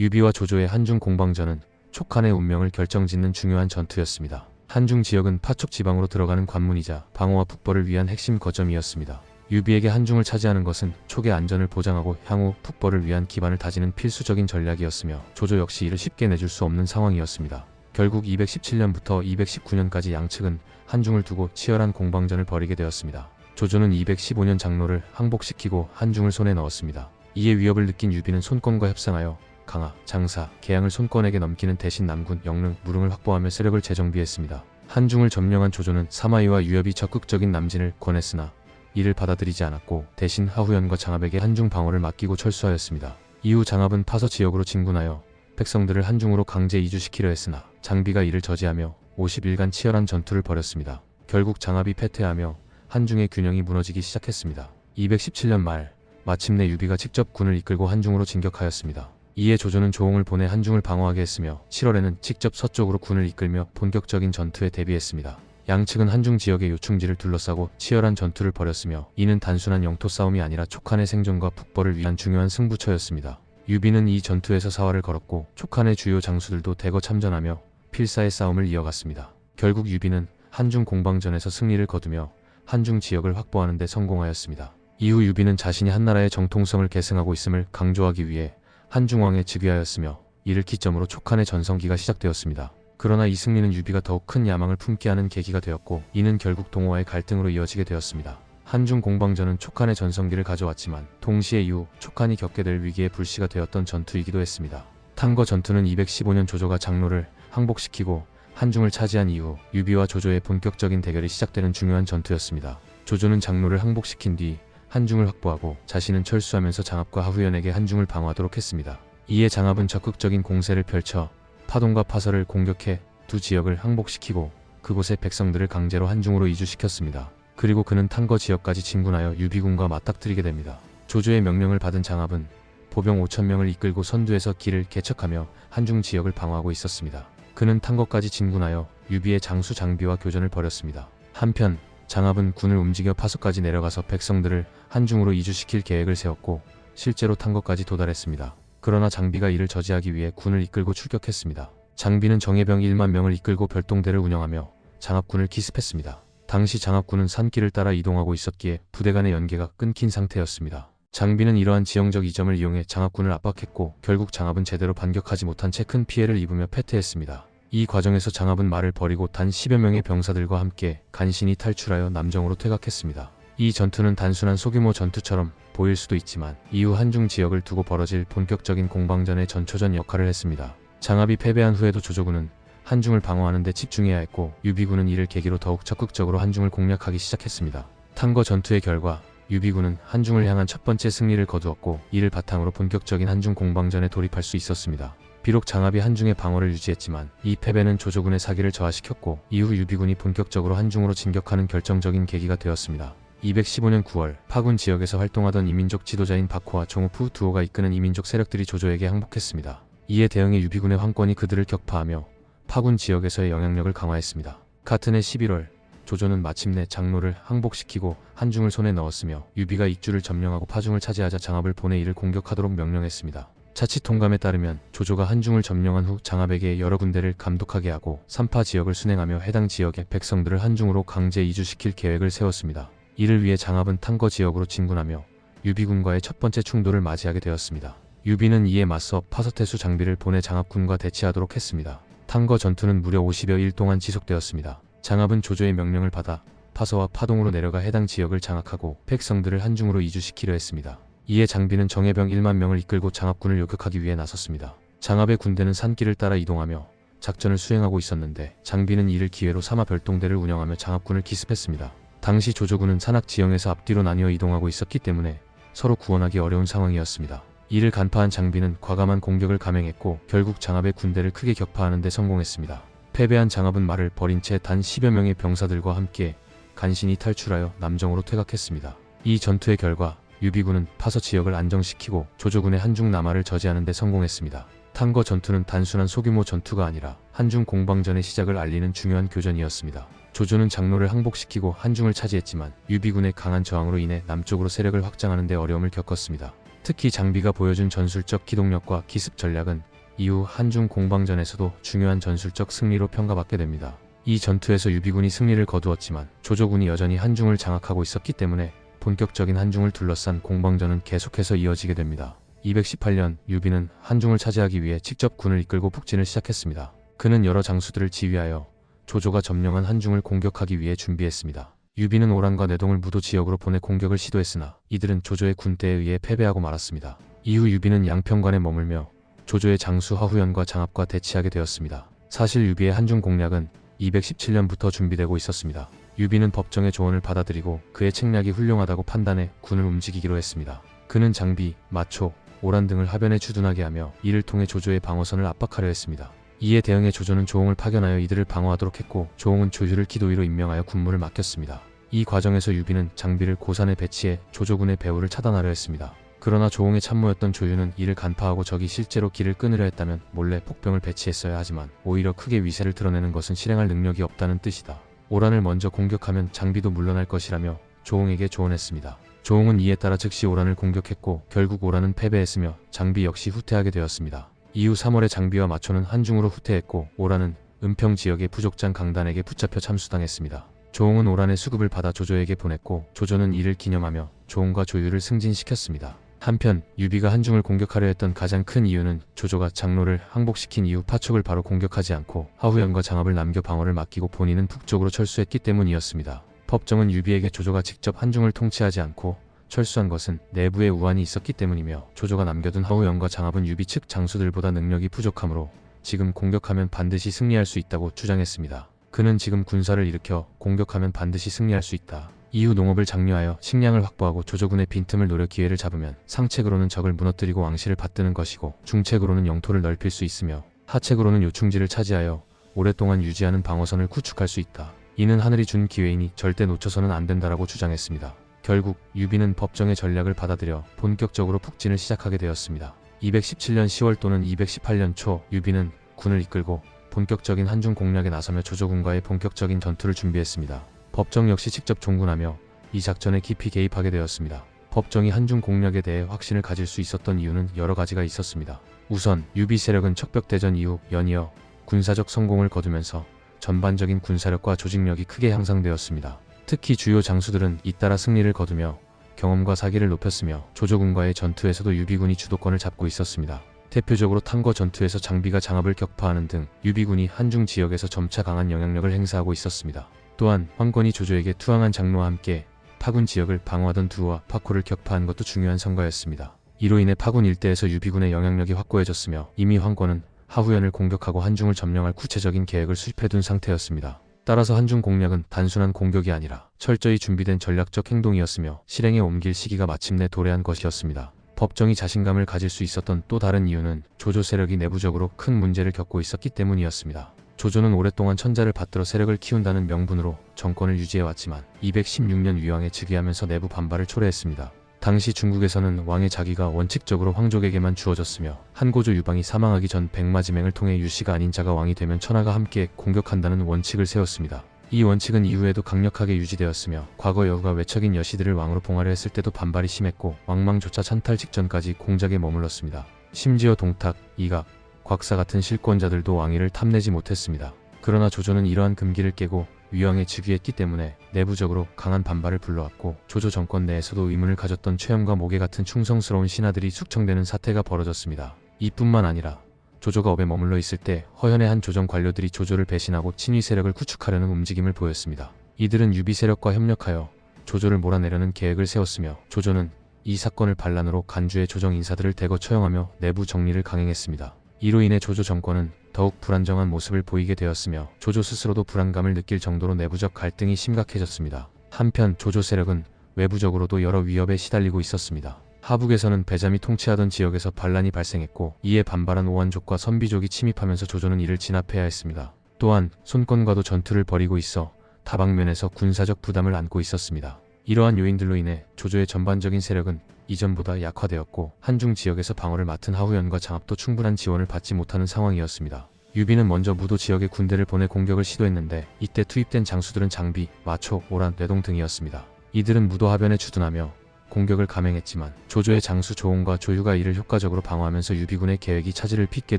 유비와 조조의 한중 공방전은 촉한의 운명을 결정짓는 중요한 전투였습니다. 한중 지역은 파촉 지방으로 들어가는 관문이자 방어와 북벌을 위한 핵심 거점이었습니다. 유비에게 한중을 차지하는 것은 촉의 안전을 보장하고 향후 북벌을 위한 기반을 다지는 필수적인 전략이었으며 조조 역시 이를 쉽게 내줄 수 없는 상황이었습니다. 결국 217년부터 219년까지 양측은 한중을 두고 치열한 공방전을 벌이게 되었습니다. 조조는 215년 장로를 항복시키고 한중을 손에 넣었습니다. 이에 위협을 느낀 유비는 손권과 협상하여 강하, 장사, 계양을 손권에게 넘기는 대신 남군, 영릉, 무릉을 확보하며 세력을 재정비했습니다. 한중을 점령한 조조는 사마이와 유협이 적극적인 남진을 권했으나 이를 받아들이지 않았고 대신 하후연과 장압에게 한중 방어를 맡기고 철수하였습니다. 이후 장압은 파서 지역으로 진군하여 백성들을 한중으로 강제 이주시키려 했으나 장비가 이를 저지하며 50일간 치열한 전투를 벌였습니다. 결국 장압이 패퇴하며 한중의 균형이 무너지기 시작했습니다. 217년 말 마침내 유비가 직접 군을 이끌고 한중으로 진격하였습니다. 이에 조조는 조홍을 보내 한중을 방어하게 했으며 7월에는 직접 서쪽으로 군을 이끌며 본격적인 전투에 대비했습니다. 양측은 한중 지역의 요충지를 둘러싸고 치열한 전투를 벌였으며 이는 단순한 영토 싸움이 아니라 촉한의 생존과 북벌을 위한 중요한 승부처였습니다. 유비는 이 전투에서 사활을 걸었고 촉한의 주요 장수들도 대거 참전하며 필사의 싸움을 이어갔습니다. 결국 유비는 한중 공방전에서 승리를 거두며 한중 지역을 확보하는 데 성공하였습니다. 이후 유비는 자신이 한나라의 정통성을 계승하고 있음을 강조하기 위해 한중왕에 즉위하였으며 이를 기점으로 촉한의 전성기가 시작되었습니다. 그러나 이 승리는 유비가 더욱 큰 야망을 품게 하는 계기가 되었고 이는 결국 동호와의 갈등으로 이어지게 되었습니다. 한중 공방전은 촉한의 전성기를 가져왔지만 동시에 이후 촉한이 겪게 될 위기의 불씨가 되었던 전투이기도 했습니다. 탄거 전투는 215년 조조가 장로를 항복시키고 한중을 차지한 이후 유비와 조조의 본격적인 대결이 시작되는 중요한 전투였습니다. 조조는 장로를 항복시킨 뒤 한중을 확보하고 자신은 철수하면서 장압과 하후연에게 한중을 방어하도록 했습니다. 이에 장압은 적극적인 공세를 펼쳐 파동과 파서를 공격해 두 지역을 항복시키고 그곳의 백성들을 강제로 한중으로 이주시켰습니다. 그리고 그는 탄거 지역까지 진군하여 유비군과 맞닥뜨리게 됩니다. 조조의 명령을 받은 장압은 보병 5,000명을 이끌고 선두에서 길을 개척하며 한중 지역을 방어하고 있었습니다. 그는 탄거까지 진군하여 유비의 장수 장비와 교전을 벌였습니다. 한편 장압은 군을 움직여 파서까지 내려가서 백성들을 한중으로 이주시킬 계획을 세웠고 실제로 탄거까지 도달했습니다. 그러나 장비가 이를 저지하기 위해 군을 이끌고 출격했습니다. 장비는 정예병 1만 명을 이끌고 별동대를 운영하며 장압군을 기습했습니다. 당시 장압군은 산길을 따라 이동하고 있었기에 부대 간의 연계가 끊긴 상태였습니다. 장비는 이러한 지형적 이점을 이용해 장압군을 압박했고 결국 장압은 제대로 반격하지 못한 채 큰 피해를 입으며 패퇴했습니다. 이 과정에서 장압은 말을 버리고 단 10여 명의 병사들과 함께 간신히 탈출하여 남정으로 퇴각했습니다. 이 전투는 단순한 소규모 전투처럼 보일 수도 있지만 이후 한중 지역을 두고 벌어질 본격적인 공방전의 전초전 역할을 했습니다. 장압이 패배한 후에도 조조군은 한중을 방어하는 데 집중해야 했고 유비군은 이를 계기로 더욱 적극적으로 한중을 공략하기 시작했습니다. 탄거 전투의 결과 유비군은 한중을 향한 첫 번째 승리를 거두었고 이를 바탕으로 본격적인 한중 공방전에 돌입할 수 있었습니다. 비록 장압이 한중의 방어를 유지했지만 이 패배는 조조군의 사기를 저하시켰고 이후 유비군이 본격적으로 한중으로 진격하는 결정적인 계기가 되었습니다. 215년 9월 파군 지역에서 활동하던 이민족 지도자인 박호와 종우프 두호가 이끄는 이민족 세력들이 조조에게 항복했습니다. 이에 대응해 유비군의 황권이 그들을 격파하며 파군 지역에서의 영향력을 강화했습니다. 같은 해 11월 조조는 마침내 장로를 항복시키고 한중을 손에 넣었으며 유비가 익주를 점령하고 파중을 차지하자 장압을 보내 이를 공격하도록 명령했습니다. 자칫 통감에 따르면 조조가 한중을 점령한 후 장압에게 여러 군데를 감독하게 하고 삼파 지역을 순행하며 해당 지역의 백성들을 한중으로 강제 이주시킬 계획을 세웠습니다. 이를 위해 장압은 탄거 지역으로 진군하며 유비군과의 첫 번째 충돌을 맞이하게 되었습니다. 유비는 이에 맞서 파서태수 장비를 보내 장압군과 대치하도록 했습니다. 탄거 전투는 무려 50여일 동안 지속되었습니다. 장압은 조조의 명령을 받아 파서와 파동으로 내려가 해당 지역을 장악하고 백성들을 한중으로 이주시키려 했습니다. 이에 장비는 정예병 1만 명을 이끌고 장압군을 요격하기 위해 나섰습니다. 장압의 군대는 산길을 따라 이동하며 작전을 수행하고 있었는데 장비는 이를 기회로 사마 별동대를 운영하며 장압군을 기습했습니다. 당시 조조군은 산악 지형에서 앞뒤로 나뉘어 이동하고 있었기 때문에 서로 구원하기 어려운 상황이었습니다. 이를 간파한 장비는 과감한 공격을 감행했고 결국 장압의 군대를 크게 격파하는 데 성공했습니다. 패배한 장압은 말을 버린 채 단 10여 명의 병사들과 함께 간신히 탈출하여 남정으로 퇴각했습니다. 이 전투의 결과 유비군은 파서 지역을 안정시키고 조조군의 한중 남하를 저지하는 데 성공했습니다. 탄거 전투는 단순한 소규모 전투가 아니라 한중 공방전의 시작을 알리는 중요한 교전이었습니다. 조조는 장로를 항복시키고 한중을 차지했지만 유비군의 강한 저항으로 인해 남쪽으로 세력을 확장하는 데 어려움을 겪었습니다. 특히 장비가 보여준 전술적 기동력과 기습 전략은 이후 한중 공방전에서도 중요한 전술적 승리로 평가받게 됩니다. 이 전투에서 유비군이 승리를 거두었지만 조조군이 여전히 한중을 장악하고 있었기 때문에 본격적인 한중을 둘러싼 공방전은 계속해서 이어지게 됩니다. 218년 유비는 한중을 차지하기 위해 직접 군을 이끌고 북진을 시작했습니다. 그는 여러 장수들을 지휘하여 조조가 점령한 한중을 공격하기 위해 준비했습니다. 유비는 오란과 내동을 무도 지역으로 보내 공격을 시도했으나 이들은 조조의 군대에 의해 패배하고 말았습니다. 이후 유비는 양평관에 머물며 조조의 장수 하후연과 장압과 대치하게 되었습니다. 사실 유비의 한중 공략은 217년부터 준비되고 있었습니다. 유비는 법정의 조언을 받아들이고 그의 책략이 훌륭하다고 판단해 군을 움직이기로 했습니다. 그는 장비, 마초, 오란 등을 하변에 주둔하게 하며 이를 통해 조조의 방어선을 압박하려 했습니다. 이에 대응해 조조는 조홍을 파견하여 이들을 방어하도록 했고 조홍은 조휴를 기도위로 임명하여 군무를 맡겼습니다. 이 과정에서 유비는 장비를 고산에 배치해 조조군의 배후를 차단하려 했습니다. 그러나 조홍의 참모였던 조유는 이를 간파하고 적이 실제로 길을 끊으려 했다면 몰래 폭병을 배치했어야 하지만 오히려 크게 위세를 드러내는 것은 실행할 능력이 없다는 뜻이다. 오란을 먼저 공격하면 장비도 물러날 것이라며 조홍에게 조언했습니다. 조홍은 이에 따라 즉시 오란을 공격했고 결국 오란은 패배했으며 장비 역시 후퇴하게 되었습니다. 이후 3월에 장비와 마초는 한중으로 후퇴했고 오란은 은평 지역의 부족장 강단에게 붙잡혀 참수당했습니다. 조홍은 오란의 수급을 받아 조조에게 보냈고 조조는 이를 기념하며 조홍과 조유를 승진시켰습니다. 한편 유비가 한중을 공격하려 했던 가장 큰 이유는 조조가 장로를 항복시킨 이후 파촉을 바로 공격하지 않고 하후연과 장압을 남겨 방어를 맡기고 본인은 북쪽으로 철수했기 때문이었습니다. 법정은 유비에게 조조가 직접 한중을 통치하지 않고 철수한 것은 내부에 우환이 있었기 때문이며 조조가 남겨둔 하후연과 장압은 유비 측 장수들보다 능력이 부족하므로 지금 공격하면 반드시 승리할 수 있다고 주장했습니다. 그는 지금 군사를 일으켜 공격하면 반드시 승리할 수 있다. 이후 농업을 장려하여 식량을 확보하고 조조군의 빈틈을 노려 기회를 잡으면 상책으로는 적을 무너뜨리고 왕실을 받드는 것이고 중책으로는 영토를 넓힐 수 있으며 하책으로는 요충지를 차지하여 오랫동안 유지하는 방어선을 구축할 수 있다. 이는 하늘이 준 기회이니 절대 놓쳐서는 안 된다라고 주장했습니다. 결국 유비는 법정의 전략을 받아들여 본격적으로 북진을 시작하게 되었습니다. 217년 10월 또는 218년 초 유비는 군을 이끌고 본격적인 한중 공략에 나서며 조조군과의 본격적인 전투를 준비했습니다. 법정 역시 직접 종군하며 이 작전에 깊이 개입하게 되었습니다. 법정이 한중 공략에 대해 확신을 가질 수 있었던 이유는 여러 가지가 있었습니다. 우선 유비 세력은 척벽대전 이후 연이어 군사적 성공을 거두면서 전반적인 군사력과 조직력이 크게 향상되었습니다. 특히 주요 장수들은 잇따라 승리를 거두며 경험과 사기를 높였으며 조조군과의 전투에서도 유비군이 주도권을 잡고 있었습니다. 대표적으로 탐거 전투에서 장비가 장압을 격파하는 등 유비군이 한중 지역에서 점차 강한 영향력을 행사하고 있었습니다. 또한 황건이 조조에게 투항한 장로와 함께 파군 지역을 방어하던 두와 파코를 격파한 것도 중요한 성과였습니다. 이로 인해 파군 일대에서 유비군의 영향력이 확고해졌으며 이미 황건은 하후연을 공격하고 한중을 점령할 구체적인 계획을 수립해둔 상태였습니다. 따라서 한중 공략은 단순한 공격이 아니라 철저히 준비된 전략적 행동이었으며 실행에 옮길 시기가 마침내 도래한 것이었습니다. 법정이 자신감을 가질 수 있었던 또 다른 이유는 조조 세력이 내부적으로 큰 문제를 겪고 있었기 때문이었습니다. 조조는 오랫동안 천자를 받들어 세력을 키운다는 명분으로 정권을 유지해왔지만 216년 위왕에 즉위하면서 내부 반발을 초래했습니다. 당시 중국에서는 왕의 자기가 원칙적으로 황족에게만 주어졌으며 한고조 유방이 사망하기 전 백마지맹을 통해 유씨가 아닌 자가 왕이 되면 천하가 함께 공격한다는 원칙을 세웠습니다. 이 원칙은 이후에도 강력하게 유지되었으며 과거 여후가 외척인 여시들을 왕으로 봉하려 했을 때도 반발이 심했고 왕망조차 찬탈 직전까지 공작에 머물렀습니다. 심지어 동탁, 이각, 곽사 같은 실권자들도 왕위를 탐내지 못했습니다. 그러나 조조는 이러한 금기를 깨고 위왕에 즉위했기 때문에 내부적으로 강한 반발을 불러왔고 조조 정권 내에서도 의문을 가졌던 최엄과 모계 같은 충성스러운 신하들이 숙청되는 사태가 벌어졌습니다. 이뿐만 아니라 조조가 업에 머물러 있을 때 허연의 한 조정 관료들이 조조를 배신하고 친위 세력을 구축하려는 움직임을 보였습니다. 이들은 유비 세력과 협력하여 조조를 몰아내려는 계획을 세웠으며 조조는 이 사건을 반란으로 간주의 조정 인사들을 대거 처형하며 내부 정리를 강행했습니다. 이로 인해 조조 정권은 더욱 불안정한 모습을 보이게 되었으며 조조 스스로도 불안감을 느낄 정도로 내부적 갈등이 심각해졌습니다. 한편 조조 세력은 외부적으로도 여러 위협에 시달리고 있었습니다. 하북에서는 배잠이 통치하던 지역에서 반란이 발생했고 이에 반발한 오한족과 선비족이 침입하면서 조조는 이를 진압해야 했습니다. 또한 손권과도 전투를 벌이고 있어 다방면에서 군사적 부담을 안고 있었습니다. 이러한 요인들로 인해 조조의 전반적인 세력은 이전보다 약화되었고 한중 지역에서 방어를 맡은 하후연과 장압도 충분한 지원을 받지 못하는 상황이었습니다. 유비는 먼저 무도 지역에 군대를 보내 공격을 시도했는데 이때 투입된 장수들은 장비, 마초, 오란, 뇌동 등이었습니다. 이들은 무도 하변에 주둔하며 공격을 감행했지만 조조의 장수 조홍과 조유가 이를 효과적으로 방어하면서 유비군의 계획이 차질을 빚게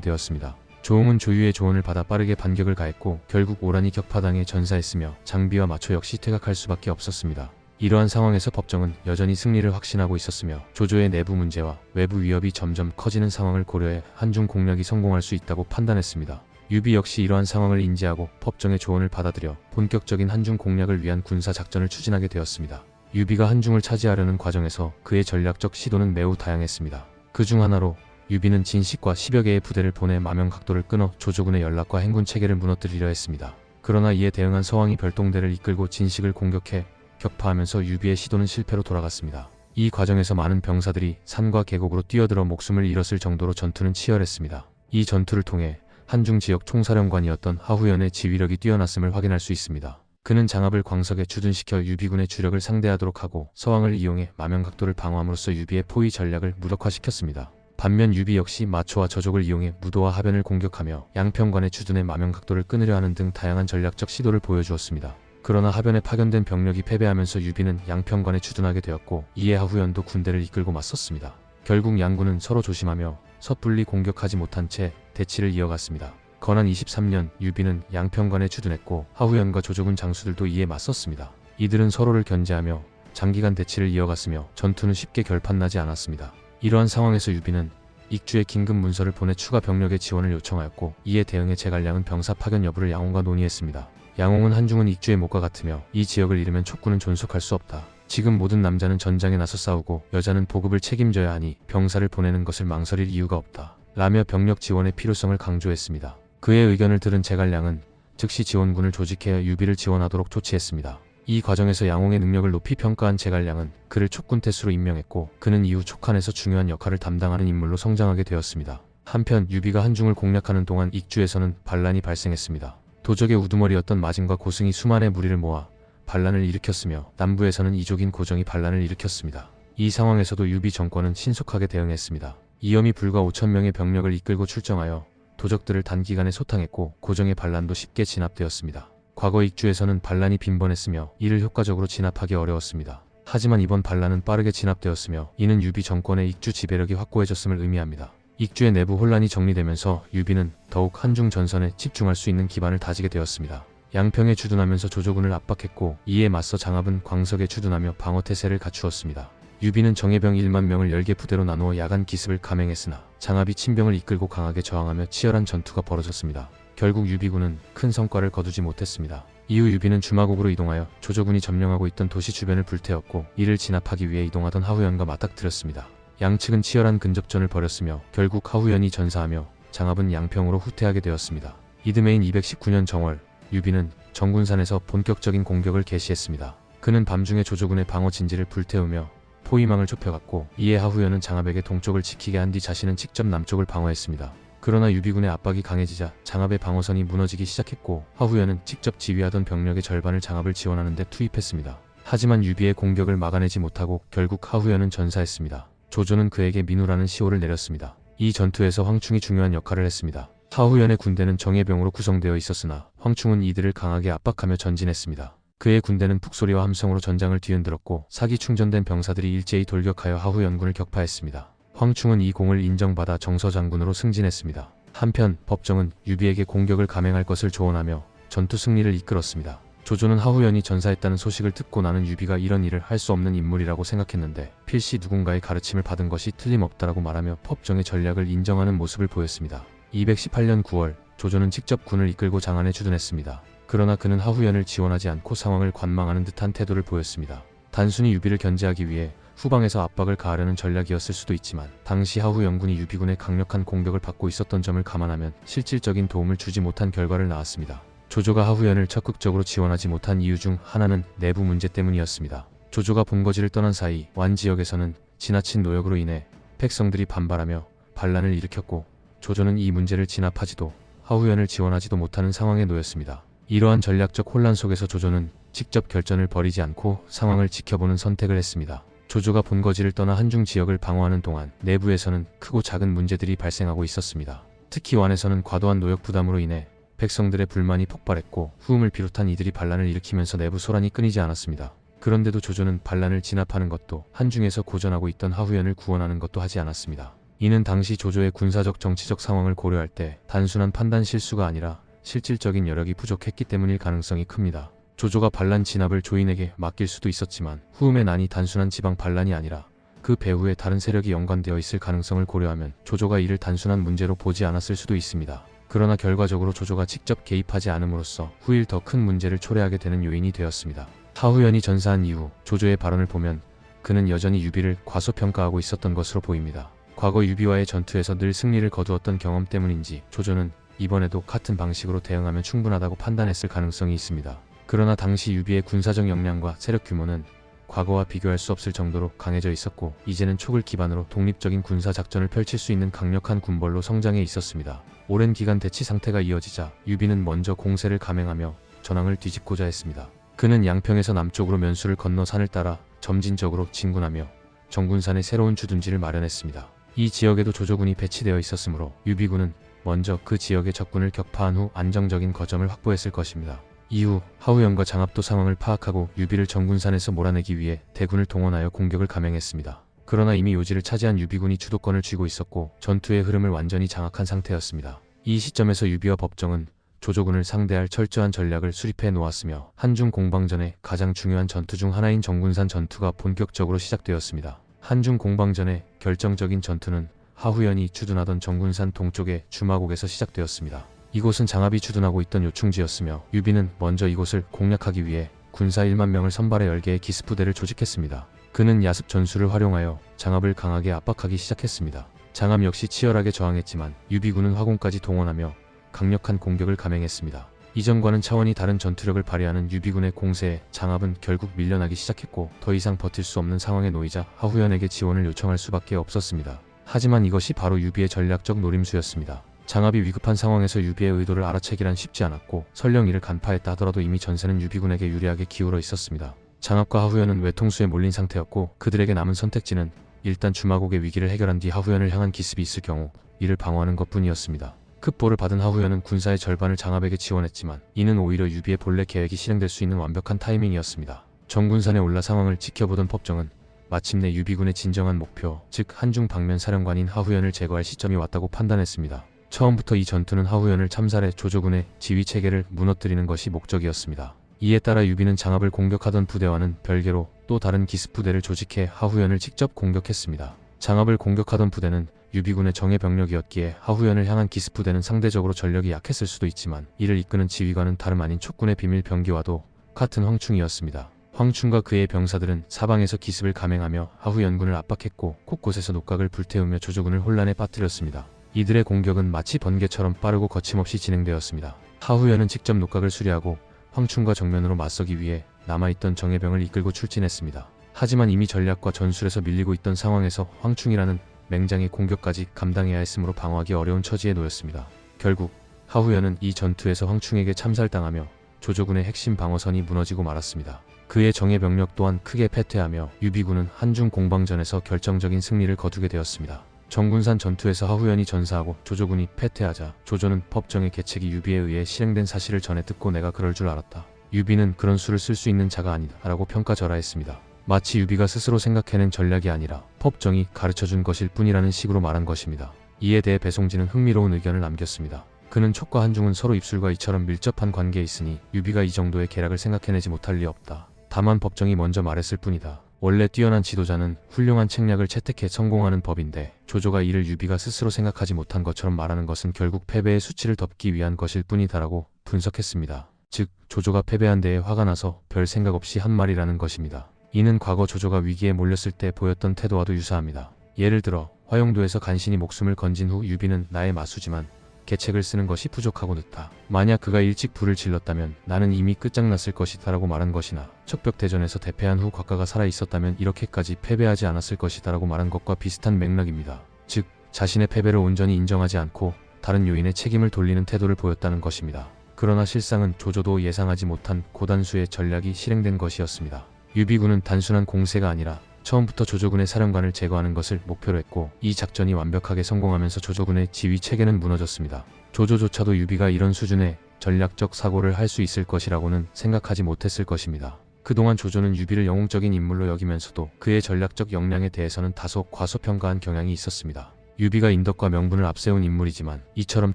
되었습니다. 조홍은 조유의 조언을 받아 빠르게 반격을 가했고 결국 오란이 격파당해 전사했으며 장비와 마초 역시 퇴각할 수밖에 없었습니다. 이러한 상황에서 법정은 여전히 승리를 확신하고 있었으며 조조의 내부 문제와 외부 위협이 점점 커지는 상황을 고려해 한중 공략이 성공할 수 있다고 판단했습니다. 유비 역시 이러한 상황을 인지하고 법정의 조언을 받아들여 본격적인 한중 공략을 위한 군사 작전을 추진하게 되었습니다. 유비가 한중을 차지하려는 과정에서 그의 전략적 시도는 매우 다양했습니다. 그중 하나로 유비는 진식과 10여 개의 부대를 보내 마명각도를 끊어 조조군의 연락과 행군 체계를 무너뜨리려 했습니다. 그러나 이에 대응한 서왕이 별동대를 이끌고 진식을 공격해 격파하면서 유비의 시도는 실패로 돌아갔습니다. 이 과정에서 많은 병사들이 산과 계곡으로 뛰어들어 목숨을 잃었을 정도로 전투는 치열했습니다. 이 전투를 통해 한중 지역 총사령관이었던 하후연의 지휘력이 뛰어났음을 확인할 수 있습니다. 그는 장압을 광석에 주둔시켜 유비군의 주력을 상대하도록 하고 서왕을 이용해 마명각도를 방어함으로써 유비의 포위 전략을 무력화시켰습니다. 반면 유비 역시 마초와 저족을 이용해 무도와 하변을 공격하며 양평관의 주둔에 마명각도를 끊으려 하는 등 다양한 전략적 시도를 보여주었습니다. 그러나 하변에 파견된 병력이 패배하면서 유비는 양평관에 주둔하게 되었고 이에 하후연도 군대를 이끌고 맞섰습니다. 결국 양군은 서로 조심하며 섣불리 공격하지 못한 채 대치를 이어갔습니다. 건한 23년 유비는 양평관에 주둔했고 하후연과 조조군 장수들도 이에 맞섰습니다. 이들은 서로를 견제하며 장기간 대치를 이어갔으며 전투는 쉽게 결판나지 않았습니다. 이러한 상황에서 유비는 익주에 긴급 문서를 보내 추가 병력의 지원을 요청하였고 이에 대응해 제갈량은 병사 파견 여부를 양홍과 논의했습니다. 양홍은 한중은 익주의 목과 같으며 이 지역을 잃으면 촉군은 존속할 수 없다. 지금 모든 남자는 전장에 나서 싸우고 여자는 보급을 책임져야 하니 병사를 보내는 것을 망설일 이유가 없다. 라며 병력 지원의 필요성을 강조했습니다. 그의 의견을 들은 제갈량은 즉시 지원군을 조직해 유비를 지원하도록 조치했습니다. 이 과정에서 양홍의 능력을 높이 평가한 제갈량은 그를 촉군태수로 임명했고 그는 이후 촉한에서 중요한 역할을 담당하는 인물로 성장하게 되었습니다. 한편 유비가 한중을 공략하는 동안 익주에서는 반란이 발생했습니다. 도적의 우두머리였던 마진과 고승이 수만의 무리를 모아 반란을 일으켰으며 남부에서는 이족인 고정이 반란을 일으켰습니다. 이 상황에서도 유비 정권은 신속하게 대응했습니다. 이염이 불과 5,000명의 병력을 이끌고 출정하여 도적들을 단기간에 소탕했고 고정의 반란도 쉽게 진압되었습니다. 과거 익주에서는 반란이 빈번했으며 이를 효과적으로 진압하기 어려웠습니다. 하지만 이번 반란은 빠르게 진압되었으며 이는 유비 정권의 익주 지배력이 확고해졌음을 의미합니다. 익주의 내부 혼란이 정리되면서 유비는 더욱 한중 전선에 집중할 수 있는 기반을 다지게 되었습니다. 양평에 주둔하면서 조조군을 압박했고 이에 맞서 장압은 광석에 주둔하며 방어태세를 갖추었습니다. 유비는 정예병 1만 명을 10개 부대로 나누어 야간 기습을 감행했으나 장압이 친병을 이끌고 강하게 저항하며 치열한 전투가 벌어졌습니다. 결국 유비군은 큰 성과를 거두지 못했습니다. 이후 유비는 주마곡으로 이동하여 조조군이 점령하고 있던 도시 주변을 불태웠고 이를 진압하기 위해 이동하던 하후연과 맞닥뜨렸습니다. 양측은 치열한 근접전을 벌였으며 결국 하후연이 전사하며 장압은 양평으로 후퇴하게 되었습니다. 이듬해인 219년 정월 유비는 정군산에서 본격적인 공격을 개시했습니다. 그는 밤중에 조조군의 방어 진지를 불태우며 포위망을 좁혀갔고 이에 하후연은 장압에게 동쪽을 지키게 한 뒤 자신은 직접 남쪽을 방어했습니다. 그러나 유비군의 압박이 강해지자 장압의 방어선이 무너지기 시작했고 하후연은 직접 지휘하던 병력의 절반을 장압을 지원하는 데 투입했습니다. 하지만 유비의 공격을 막아내지 못하고 결국 하후연은 전사했습니다. 조조는 그에게 민우라는 시호를 내렸습니다. 이 전투에서 황충이 중요한 역할을 했습니다. 하후연의 군대는 정예병으로 구성되어 있었으나 황충은 이들을 강하게 압박하며 전진했습니다. 그의 군대는 북소리와 함성으로 전장을 뒤흔들었고 사기 충전된 병사들이 일제히 돌격하여 하후연군을 격파했습니다. 황충은 이 공을 인정받아 정서장군으로 승진했습니다. 한편 법정은 유비에게 공격을 감행할 것을 조언하며 전투 승리를 이끌었습니다. 조조는 하후연이 전사했다는 소식을 듣고 나는 유비가 이런 일을 할 수 없는 인물이라고 생각했는데 필시 누군가의 가르침을 받은 것이 틀림없다라고 말하며 법정의 전략을 인정하는 모습을 보였습니다. 218년 9월 조조는 직접 군을 이끌고 장안에 주둔했습니다. 그러나 그는 하후연을 지원하지 않고 상황을 관망하는 듯한 태도를 보였습니다. 단순히 유비를 견제하기 위해 후방에서 압박을 가하려는 전략이었을 수도 있지만 당시 하후연군이 유비군의 강력한 공격을 받고 있었던 점을 감안하면 실질적인 도움을 주지 못한 결과를 낳았습니다. 조조가 하후연을 적극적으로 지원하지 못한 이유 중 하나는 내부 문제 때문이었습니다. 조조가 본거지를 떠난 사이 완지역에서는 지나친 노역으로 인해 백성들이 반발하며 반란을 일으켰고 조조는 이 문제를 진압하지도 하후연을 지원하지도 못하는 상황에 놓였습니다. 이러한 전략적 혼란 속에서 조조는 직접 결전을 벌이지 않고 상황을 지켜보는 선택을 했습니다. 조조가 본거지를 떠나 한중 지역을 방어하는 동안 내부에서는 크고 작은 문제들이 발생하고 있었습니다. 특히 완에서는 과도한 노역 부담으로 인해 백성들의 불만이 폭발했고 후음을 비롯한 이들이 반란을 일으키면서 내부 소란이 끊이지 않았습니다. 그런데도 조조는 반란을 진압하는 것도 한중에서 고전하고 있던 하후연을 구원하는 것도 하지 않았습니다. 이는 당시 조조의 군사적 정치적 상황을 고려할 때 단순한 판단 실수가 아니라 실질적인 여력이 부족했기 때문일 가능성이 큽니다. 조조가 반란 진압을 조인에게 맡길 수도 있었지만 후음의 난이 단순한 지방 반란이 아니라 그 배후에 다른 세력이 연관되어 있을 가능성을 고려하면 조조가 이를 단순한 문제로 보지 않았을 수도 있습니다. 그러나 결과적으로 조조가 직접 개입하지 않음으로써 후일 더 큰 문제를 초래하게 되는 요인이 되었습니다. 하후연이 전사한 이후 조조의 발언을 보면 그는 여전히 유비를 과소평가하고 있었던 것으로 보입니다. 과거 유비와의 전투에서 늘 승리를 거두었던 경험 때문인지 조조는 이번에도 같은 방식으로 대응하면 충분하다고 판단했을 가능성이 있습니다. 그러나 당시 유비의 군사적 역량과 세력 규모는 과거와 비교할 수 없을 정도로 강해져 있었고 이제는 촉을 기반으로 독립적인 군사 작전을 펼칠 수 있는 강력한 군벌로 성장해 있었습니다. 오랜 기간 대치 상태가 이어지자 유비는 먼저 공세를 감행하며 전황을 뒤집고자 했습니다. 그는 양평에서 남쪽으로 면수를 건너 산을 따라 점진적으로 진군하며 정군산에 새로운 주둔지를 마련했습니다. 이 지역에도 조조군이 배치되어 있었으므로 유비군은 먼저 그 지역의 적군을 격파한 후 안정적인 거점을 확보했을 것입니다. 이후 하후연과 장합도 상황을 파악하고 유비를 정군산에서 몰아내기 위해 대군을 동원하여 공격을 감행했습니다. 그러나 이미 요지를 차지한 유비군이 주도권을 쥐고 있었고 전투의 흐름을 완전히 장악한 상태였습니다. 이 시점에서 유비와 법정은 조조군을 상대할 철저한 전략을 수립해 놓았으며 한중 공방전의 가장 중요한 전투 중 하나인 정군산 전투가 본격적으로 시작되었습니다. 한중 공방전의 결정적인 전투는 하후연이 주둔하던 정군산 동쪽의 주마곡에서 시작되었습니다. 이곳은 장합이 주둔하고 있던 요충지였으며 유비는 먼저 이곳을 공략하기 위해 군사 1만 명을 선발해 10개의 기습부대를 조직했습니다. 그는 야습 전술을 활용하여 장합을 강하게 압박하기 시작했습니다. 장합 역시 치열하게 저항했지만 유비군은 화공까지 동원하며 강력한 공격을 감행했습니다. 이전과는 차원이 다른 전투력을 발휘하는 유비군의 공세에 장합은 결국 밀려나기 시작했고 더 이상 버틸 수 없는 상황에 놓이자 하후연에게 지원을 요청할 수밖에 없었습니다. 하지만 이것이 바로 유비의 전략적 노림수였습니다. 장합이 위급한 상황에서 유비의 의도를 알아채기란 쉽지 않았고 설령 이를 간파했다 하더라도 이미 전세는 유비군에게 유리하게 기울어 있었습니다. 장합과 하후연은 외통수에 몰린 상태였고 그들에게 남은 선택지는 일단 주마곡의 위기를 해결한 뒤 하후연을 향한 기습이 있을 경우 이를 방어하는 것뿐이었습니다. 급보를 받은 하후연은 군사의 절반을 장합에게 지원했지만 이는 오히려 유비의 본래 계획이 실행될 수 있는 완벽한 타이밍이었습니다. 정군산에 올라 상황을 지켜보던 법정은 마침내 유비군의 진정한 목표, 즉 한중 방면 사령관인 하후연을 제거할 시점이 왔다고 판단했습니다. 처음부터 이 전투는 하후연을 참살해 조조군의 지휘체계를 무너뜨리는 것이 목적이었습니다. 이에 따라 유비는 장합을 공격하던 부대와는 별개로 또 다른 기습부대를 조직해 하후연을 직접 공격했습니다. 장합을 공격하던 부대는 유비군의 정예 병력이었기에 하후연을 향한 기습부대는 상대적으로 전력이 약했을 수도 있지만 이를 이끄는 지휘관은 다름 아닌 촉군의 비밀 병기와도 같은 황충이었습니다. 황충과 그의 병사들은 사방에서 기습을 감행하며 하후연군을 압박했고 곳곳에서 녹각을 불태우며 조조군을 혼란에 빠뜨렸습니다. 이들의 공격은 마치 번개처럼 빠르고 거침없이 진행되었습니다. 하후연은 직접 녹각을 수리하고 황충과 정면으로 맞서기 위해 남아있던 정예병을 이끌고 출진했습니다. 하지만 이미 전략과 전술에서 밀리고 있던 상황에서 황충이라는 맹장의 공격까지 감당해야 했으므로 방어하기 어려운 처지에 놓였습니다. 결국 하후연은 이 전투에서 황충에게 참살당하며 조조군의 핵심 방어선이 무너지고 말았습니다. 그의 정예병력 또한 크게 패퇴하며 유비군은 한중 공방전에서 결정적인 승리를 거두게 되었습니다. 정군산 전투에서 하후연이 전사하고 조조군이 패퇴하자 조조는 법정의 계책이 유비에 의해 실행된 사실을 전해 듣고 내가 그럴 줄 알았다. 유비는 그런 수를 쓸 수 있는 자가 아니다 라고 평가절하했습니다. 마치 유비가 스스로 생각해낸 전략이 아니라 법정이 가르쳐준 것일 뿐이라는 식으로 말한 것입니다. 이에 대해 배송진은 흥미로운 의견을 남겼습니다. 그는 촉과 한중은 서로 입술과 이처럼 밀접한 관계에 있으니 유비가 이 정도의 계략을 생각해내지 못할 리 없다. 다만 법정이 먼저 말했을 뿐이다. 원래 뛰어난 지도자는 훌륭한 책략을 채택해 성공하는 법인데 조조가 이를 유비가 스스로 생각하지 못한 것처럼 말하는 것은 결국 패배의 수치를 덮기 위한 것일 뿐이다라고 분석했습니다. 즉 조조가 패배한 데에 화가 나서 별 생각 없이 한 말이라는 것입니다. 이는 과거 조조가 위기에 몰렸을 때 보였던 태도와도 유사합니다. 예를 들어 화용도에서 간신히 목숨을 건진 후 유비는 나의 마수지만 계책을 쓰는 것이 부족하고 늦다. 만약 그가 일찍 불을 질렀다면 나는 이미 끝장났을 것이다 라고 말한 것이나 척벽대전에서 대패한 후 곽가가 살아있었다면 이렇게까지 패배하지 않았을 것이다 라고 말한 것과 비슷한 맥락입니다. 즉 자신의 패배를 온전히 인정하지 않고 다른 요인에 책임을 돌리는 태도를 보였다는 것입니다. 그러나 실상은 조조도 예상하지 못한 고단수의 전략이 실행된 것이었습니다. 유비군은 단순한 공세가 아니라 처음부터 조조군의 사령관을 제거하는 것을 목표로 했고 이 작전이 완벽하게 성공하면서 조조군의 지휘 체계는 무너졌습니다. 조조조차도 유비가 이런 수준의 전략적 사고를 할 수 있을 것이라고는 생각하지 못했을 것입니다. 그동안 조조는 유비를 영웅적인 인물로 여기면서도 그의 전략적 역량에 대해서는 다소 과소평가한 경향이 있었습니다. 유비가 인덕과 명분을 앞세운 인물이지만 이처럼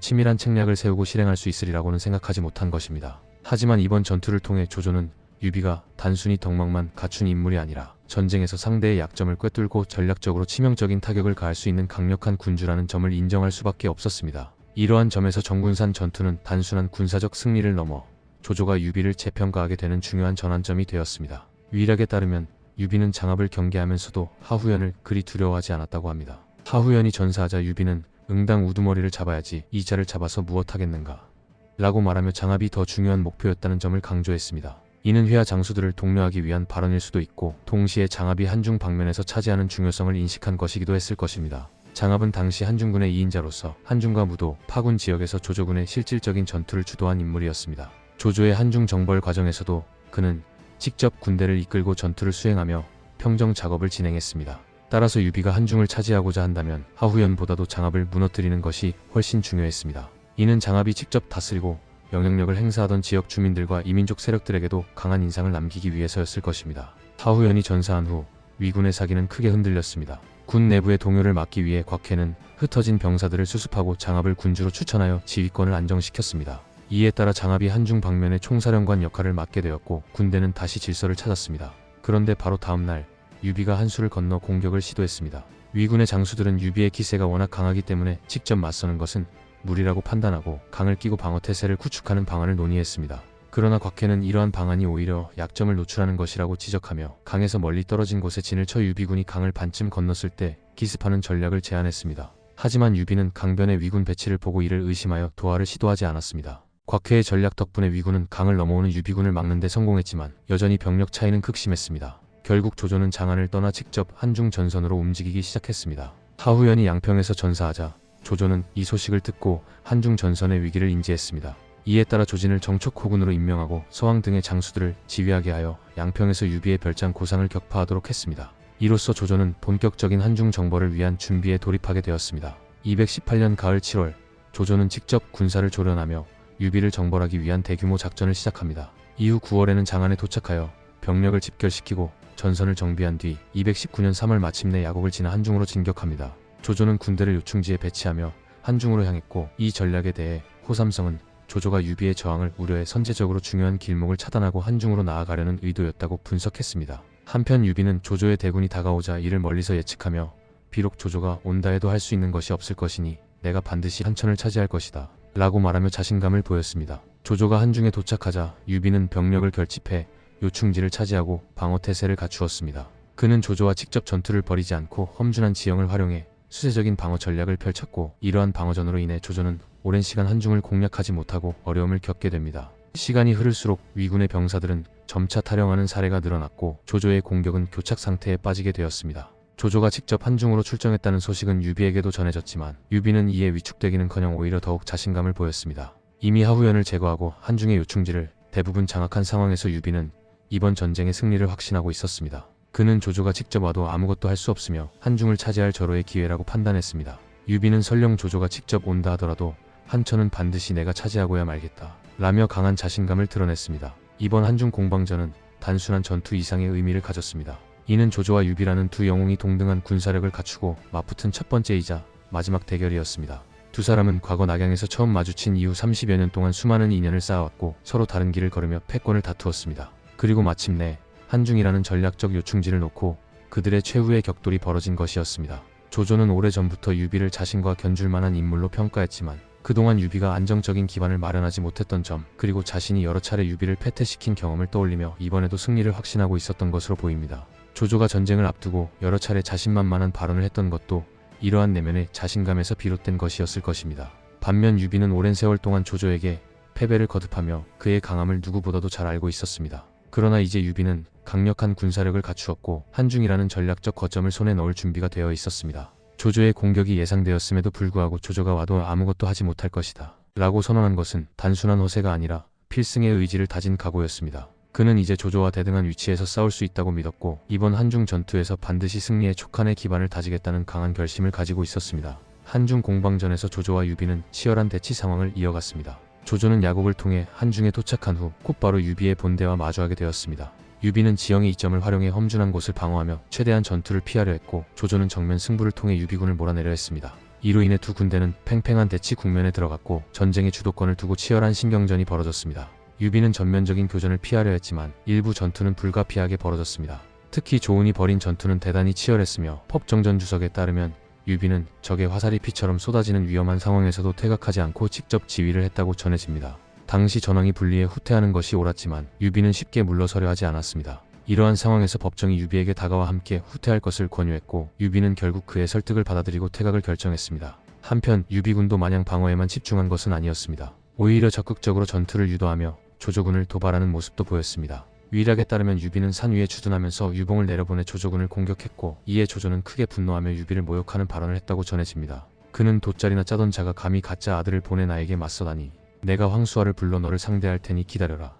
치밀한 책략을 세우고 실행할 수 있으리라고는 생각하지 못한 것입니다. 하지만 이번 전투를 통해 조조는 유비가 단순히 덕망만 갖춘 인물이 아니라 전쟁에서 상대의 약점을 꿰뚫고 전략적으로 치명적인 타격을 가할 수 있는 강력한 군주라는 점을 인정할 수밖에 없었습니다. 이러한 점에서 정군산 전투는 단순한 군사적 승리를 넘어 조조가 유비를 재평가하게 되는 중요한 전환점이 되었습니다. 위락에 따르면 유비는 장압을 경계하면서도 하후연을 그리 두려워하지 않았다고 합니다. 하후연이 전사하자 유비는 응당 우두머리를 잡아야지 이 자를 잡아서 무엇하겠는가 라고 말하며 장압이 더 중요한 목표였다는 점을 강조했습니다. 이는 회화 장수들을 독려하기 위한 발언일 수도 있고 동시에 장압이 한중 방면에서 차지하는 중요성을 인식한 것이기도 했을 것입니다. 장압은 당시 한중군의 2인자로서 한중과 무도, 파군 지역에서 조조군의 실질적인 전투를 주도한 인물이었습니다. 조조의 한중 정벌 과정에서도 그는 직접 군대를 이끌고 전투를 수행하며 평정 작업을 진행했습니다. 따라서 유비가 한중을 차지하고자 한다면 하후연보다도 장압을 무너뜨리는 것이 훨씬 중요했습니다. 이는 장압이 직접 다스리고 영향력을 행사하던 지역 주민들과 이민족 세력들에게도 강한 인상을 남기기 위해서였을 것입니다. 하후연이 전사한 후 위군의 사기는 크게 흔들렸습니다. 군 내부의 동요를 막기 위해 곽해는 흩어진 병사들을 수습하고 장압을 군주로 추천하여 지휘권을 안정시켰습니다. 이에 따라 장압이 한중 방면의 총사령관 역할을 맡게 되었고 군대는 다시 질서를 찾았습니다. 그런데 바로 다음 날 유비가 한수를 건너 공격을 시도했습니다. 위군의 장수들은 유비의 기세가 워낙 강하기 때문에 직접 맞서는 것은 무리라고 판단하고 강을 끼고 방어 태세를 구축하는 방안을 논의했습니다. 그러나 곽해는 이러한 방안이 오히려 약점을 노출하는 것이라고 지적하며 강에서 멀리 떨어진 곳에 진을 쳐 유비군이 강을 반쯤 건넜을 때 기습하는 전략을 제안했습니다. 하지만 유비는 강변의 위군 배치를 보고 이를 의심하여 도하를 시도하지 않았습니다. 곽해의 전략 덕분에 위군은 강을 넘어오는 유비군을 막는 데 성공했지만 여전히 병력 차이는 극심했습니다. 결국 조조는 장안을 떠나 직접 한중 전선으로 움직이기 시작했습니다. 하후연이 양평에서 전사하자 조조는 이 소식을 듣고 한중 전선의 위기를 인지했습니다. 이에 따라 조진을 정촉호군으로 임명하고 서왕 등의 장수들을 지휘하게 하여 양평에서 유비의 별장 고상을 격파하도록 했습니다. 이로써 조조는 본격적인 한중 정벌을 위한 준비에 돌입하게 되었습니다. 218년 가을 7월 조조는 직접 군사를 조련하며 유비를 정벌하기 위한 대규모 작전을 시작합니다. 이후 9월에는 장안에 도착하여 병력을 집결시키고 전선을 정비한 뒤 219년 3월 마침내 야곡을 지나 한중으로 진격합니다. 조조는 군대를 요충지에 배치하며 한중으로 향했고 이 전략에 대해 호삼성은 조조가 유비의 저항을 우려해 선제적으로 중요한 길목을 차단하고 한중으로 나아가려는 의도였다고 분석했습니다. 한편 유비는 조조의 대군이 다가오자 이를 멀리서 예측하며 비록 조조가 온다 해도 할 수 있는 것이 없을 것이니 내가 반드시 한천을 차지할 것이다 라고 말하며 자신감을 보였습니다. 조조가 한중에 도착하자 유비는 병력을 결집해 요충지를 차지하고 방어 태세를 갖추었습니다. 그는 조조와 직접 전투를 벌이지 않고 험준한 지형을 활용해 수세적인 방어 전략을 펼쳤고 이러한 방어전으로 인해 조조는 오랜 시간 한중을 공략하지 못하고 어려움을 겪게 됩니다. 시간이 흐를수록 위군의 병사들은 점차 탈영하는 사례가 늘어났고 조조의 공격은 교착 상태에 빠지게 되었습니다. 조조가 직접 한중으로 출정했다는 소식은 유비에게도 전해졌지만 유비는 이에 위축되기는커녕 오히려 더욱 자신감을 보였습니다. 이미 하후연을 제거하고 한중의 요충지를 대부분 장악한 상황에서 유비는 이번 전쟁의 승리를 확신하고 있었습니다. 그는 조조가 직접 와도 아무것도 할 수 없으며 한중을 차지할 절호의 기회라고 판단했습니다. 유비는 설령 조조가 직접 온다 하더라도 한천은 반드시 내가 차지하고야 말겠다 라며 강한 자신감을 드러냈습니다. 이번 한중 공방전은 단순한 전투 이상의 의미를 가졌습니다. 이는 조조와 유비라는 두 영웅이 동등한 군사력을 갖추고 맞붙은 첫 번째이자 마지막 대결이었습니다. 두 사람은 과거 낙양에서 처음 마주친 이후 30여 년 동안 수많은 인연을 쌓아왔고 서로 다른 길을 걸으며 패권을 다투었습니다. 그리고 마침내 한중이라는 전략적 요충지를 놓고 그들의 최후의 격돌이 벌어진 것이었습니다. 조조는 오래전부터 유비를 자신과 견줄 만한 인물로 평가했지만 그동안 유비가 안정적인 기반을 마련하지 못했던 점 그리고 자신이 여러 차례 유비를 패퇴시킨 경험을 떠올리며 이번에도 승리를 확신하고 있었던 것으로 보입니다. 조조가 전쟁을 앞두고 여러 차례 자신만만한 발언을 했던 것도 이러한 내면의 자신감에서 비롯된 것이었을 것입니다. 반면 유비는 오랜 세월 동안 조조에게 패배를 거듭하며 그의 강함을 누구보다도 잘 알고 있었습니다. 그러나 이제 유비는 강력한 군사력을 갖추었고 한중이라는 전략적 거점을 손에 넣을 준비가 되어 있었습니다. 조조의 공격이 예상되었음에도 불구하고 조조가 와도 아무것도 하지 못할 것이다 라고 선언한 것은 단순한 허세가 아니라 필승의 의지를 다진 각오였습니다. 그는 이제 조조와 대등한 위치에서 싸울 수 있다고 믿었고 이번 한중 전투에서 반드시 승리의 촉간의 기반을 다지겠다는 강한 결심을 가지고 있었습니다. 한중 공방전에서 조조와 유비는 치열한 대치 상황을 이어갔습니다. 조조는 야곡을 통해 한중에 도착한 후 곧바로 유비의 본대와 마주하게 되었습니다. 유비는 지형의 이점을 활용해 험준한 곳을 방어하며 최대한 전투를 피하려 했고, 조조는 정면 승부를 통해 유비군을 몰아내려 했습니다. 이로 인해 두 군대는 팽팽한 대치 국면에 들어갔고 전쟁의 주도권을 두고 치열한 신경전이 벌어졌습니다. 유비는 전면적인 교전을 피하려 했지만 일부 전투는 불가피하게 벌어졌습니다. 특히 조은이 벌인 전투는 대단히 치열했으며 법정전 주석에 따르면 유비는 적의 화살이 피처럼 쏟아지는 위험한 상황에서도 퇴각하지 않고 직접 지휘를 했다고 전해집니다. 당시 전황이 불리해 후퇴하는 것이 옳았지만 유비는 쉽게 물러서려 하지 않았습니다. 이러한 상황에서 법정이 유비에게 다가와 함께 후퇴할 것을 권유했고, 유비는 결국 그의 설득을 받아들이고 퇴각을 결정했습니다. 한편 유비군도 마냥 방어에만 집중한 것은 아니었습니다. 오히려 적극적으로 전투를 유도하며 조조군을 도발하는 모습도 보였습니다. 위락에 따르면 유비는 산 위에 주둔하면서 유봉을 내려보내 조조군을 공격했고, 이에 조조는 크게 분노하며 유비를 모욕하는 발언을 했다고 전해집니다. 그는 돗자리나 짜던 자가 감히 가짜 아들을 보내 나에게 맞서다니, 내가 황수아를 불러 너를 상대할 테니 기다려라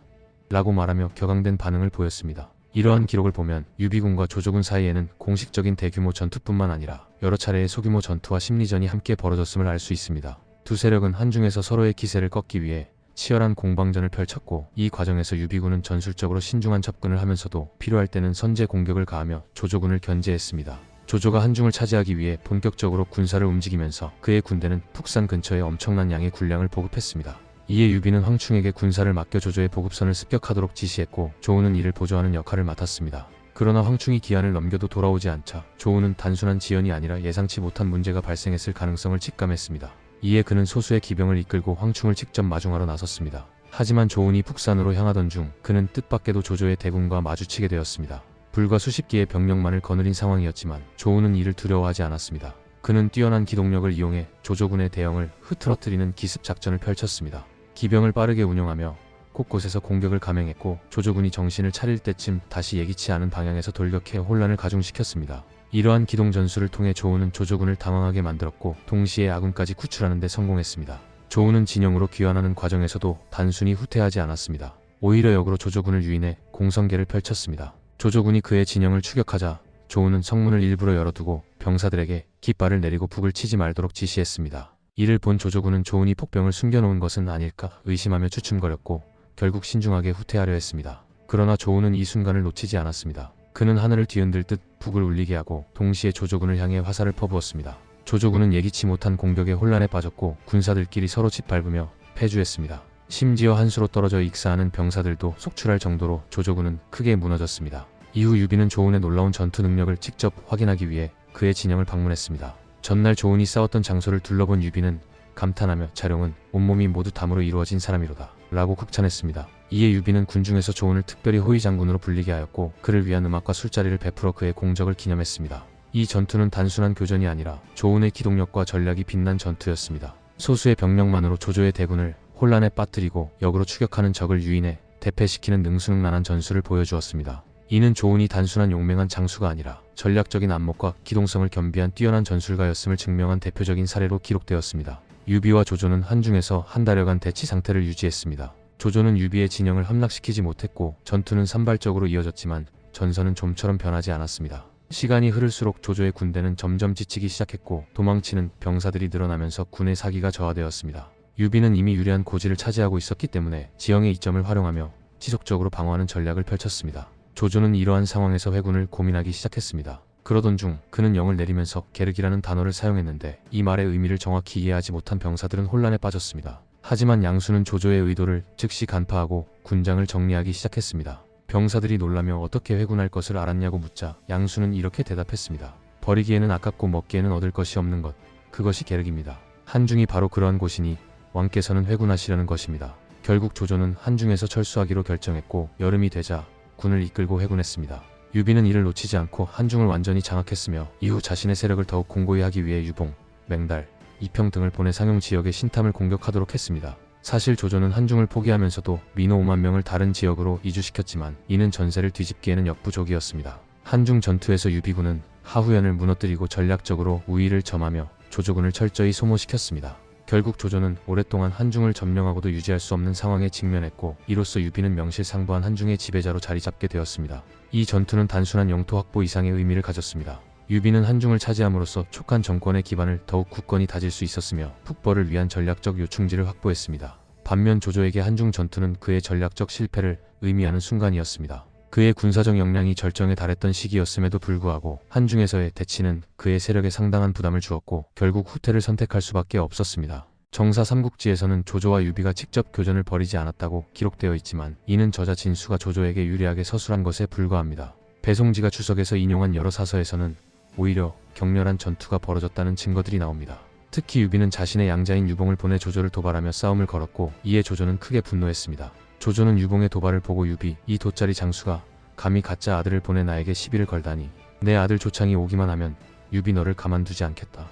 라고 말하며 격앙된 반응을 보였습니다. 이러한 기록을 보면 유비군과 조조군 사이에는 공식적인 대규모 전투뿐만 아니라 여러 차례의 소규모 전투와 심리전이 함께 벌어졌음을 알 수 있습니다. 두 세력은 한중에서 서로의 기세를 꺾기 위해 치열한 공방전을 펼쳤고, 이 과정에서 유비군은 전술적으로 신중한 접근을 하면서도 필요할 때는 선제 공격을 가하며 조조군을 견제했습니다. 조조가 한중을 차지하기 위해 본격적으로 군사를 움직이면서 그의 군대는 푹산 근처에 엄청난 양의 군량을 보급했습니다. 이에 유비는 황충에게 군사를 맡겨 조조의 보급선을 습격하도록 지시했고, 조우는 이를 보조하는 역할을 맡았습니다. 그러나 황충이 기한을 넘겨도 돌아오지 않자 조우는 단순한 지연이 아니라 예상치 못한 문제가 발생했을 가능성을 직감했습니다. 이에 그는 소수의 기병을 이끌고 황충을 직접 마중하러 나섰습니다. 하지만 조운이 북산으로 향하던 중 그는 뜻밖에도 조조의 대군과 마주치게 되었습니다. 불과 수십 기의 병력만을 거느린 상황이었지만 조운은 이를 두려워하지 않았습니다. 그는 뛰어난 기동력을 이용해 조조군의 대형을 흐트러뜨리는 기습 작전을 펼쳤습니다. 기병을 빠르게 운영하며 곳곳에서 공격을 감행했고, 조조군이 정신을 차릴 때쯤 다시 예기치 않은 방향에서 돌격해 혼란을 가중시켰습니다. 이러한 기동 전술을 통해 조우는 조조군을 당황하게 만들었고, 동시에 아군까지 구출하는 데 성공했습니다. 조우는 진영으로 귀환하는 과정에서도 단순히 후퇴하지 않았습니다. 오히려 역으로 조조군을 유인해 공성계를 펼쳤습니다. 조조군이 그의 진영을 추격하자 조우는 성문을 일부러 열어두고 병사들에게 깃발을 내리고 북을 치지 말도록 지시했습니다. 이를 본 조조군은 조운이 폭병을 숨겨놓은 것은 아닐까 의심하며 주춤거렸고, 결국 신중하게 후퇴하려 했습니다. 그러나 조우는 이 순간을 놓치지 않았습니다. 그는 하늘을 뒤흔들 듯 북을 울리게 하고 동시에 조조군을 향해 화살을 퍼부었습니다. 조조군은 예기치 못한 공격에 혼란에 빠졌고, 군사들끼리 서로 짓밟으며 패주했습니다. 심지어 한수로 떨어져 익사하는 병사들도 속출할 정도로 조조군은 크게 무너졌습니다. 이후 유비는 조운의 놀라운 전투 능력을 직접 확인하기 위해 그의 진영을 방문했습니다. 전날 조운이 싸웠던 장소를 둘러본 유비는 감탄하며 자룡은 온몸이 모두 담으로 이루어진 사람이로다 라고 극찬했습니다. 이에 유비는 군중에서 조운을 특별히 호위 장군으로 불리게 하였고, 그를 위한 음악과 술자리를 베풀어 그의 공적을 기념했습니다. 이 전투는 단순한 교전이 아니라 조운의 기동력과 전략이 빛난 전투였습니다. 소수의 병력만으로 조조의 대군을 혼란에 빠뜨리고 역으로 추격하는 적을 유인해 대패시키는 능수능란한 전술을 보여주었습니다. 이는 조운이 단순한 용맹한 장수가 아니라 전략적인 안목과 기동성을 겸비한 뛰어난 전술가였음을 증명한 대표적인 사례로 기록되었습니다. 유비와 조조는 한중에서 한 달여간 대치 상태를 유지했습니다. 조조는 유비의 진영을 함락시키지 못했고, 전투는 산발적으로 이어졌지만 전선은 좀처럼 변하지 않았습니다. 시간이 흐를수록 조조의 군대는 점점 지치기 시작했고, 도망치는 병사들이 늘어나면서 군의 사기가 저하되었습니다. 유비는 이미 유리한 고지를 차지하고 있었기 때문에 지형의 이점을 활용하며 지속적으로 방어하는 전략을 펼쳤습니다. 조조는 이러한 상황에서 회군을 고민하기 시작했습니다. 그러던 중 그는 영을 내리면서 게르기라는 단어를 사용했는데, 이 말의 의미를 정확히 이해하지 못한 병사들은 혼란에 빠졌습니다. 하지만 양수는 조조의 의도를 즉시 간파하고 군장을 정리하기 시작했습니다. 병사들이 놀라며 어떻게 회군할 것을 알았냐고 묻자 양수는 이렇게 대답했습니다. 버리기에는 아깝고 먹기에는 얻을 것이 없는 것, 그것이 게르기입니다. 한중이 바로 그러한 곳이니 왕께서는 회군하시려는 것입니다. 결국 조조는 한중에서 철수하기로 결정했고, 여름이 되자 군을 이끌고 회군했습니다. 유비는 이를 놓치지 않고 한중을 완전히 장악했으며, 이후 자신의 세력을 더욱 공고히 하기 위해 유봉, 맹달, 이평 등을 보내 상용 지역의 신탐을 공격하도록 했습니다. 사실 조조는 한중을 포기하면서도 민호 5만 명을 다른 지역으로 이주시켰지만 이는 전세를 뒤집기에는 역부족이었습니다. 한중 전투에서 유비군은 하후연을 무너뜨리고 전략적으로 우위를 점하며 조조군을 철저히 소모시켰습니다. 결국 조조는 오랫동안 한중을 점령하고도 유지할 수 없는 상황에 직면했고, 이로써 유비는 명실상부한 한중의 지배자로 자리잡게 되었습니다. 이 전투는 단순한 영토 확보 이상의 의미를 가졌습니다. 유비는 한중을 차지함으로써 촉한 정권의 기반을 더욱 굳건히 다질 수 있었으며, 북벌을 위한 전략적 요충지를 확보했습니다. 반면 조조에게 한중 전투는 그의 전략적 실패를 의미하는 순간이었습니다. 그의 군사적 역량이 절정에 달했던 시기였음에도 불구하고 한중에서의 대치는 그의 세력에 상당한 부담을 주었고 결국 후퇴를 선택할 수밖에 없었습니다. 정사 삼국지에서는 조조와 유비가 직접 교전을 벌이지 않았다고 기록되어 있지만 이는 저자 진수가 조조에게 유리하게 서술한 것에 불과합니다. 배송지가 주석에서 인용한 여러 사서에서는 오히려 격렬한 전투가 벌어졌다는 증거들이 나옵니다. 특히 유비는 자신의 양자인 유봉을 보내 조조를 도발하며 싸움을 걸었고 이에 조조는 크게 분노했습니다. 조조는 유봉의 도발을 보고 유비, 이 돗자리 장수가 감히 가짜 아들을 보내 나에게 시비를 걸다니 내 아들 조창이 오기만 하면 유비 너를 가만두지 않겠다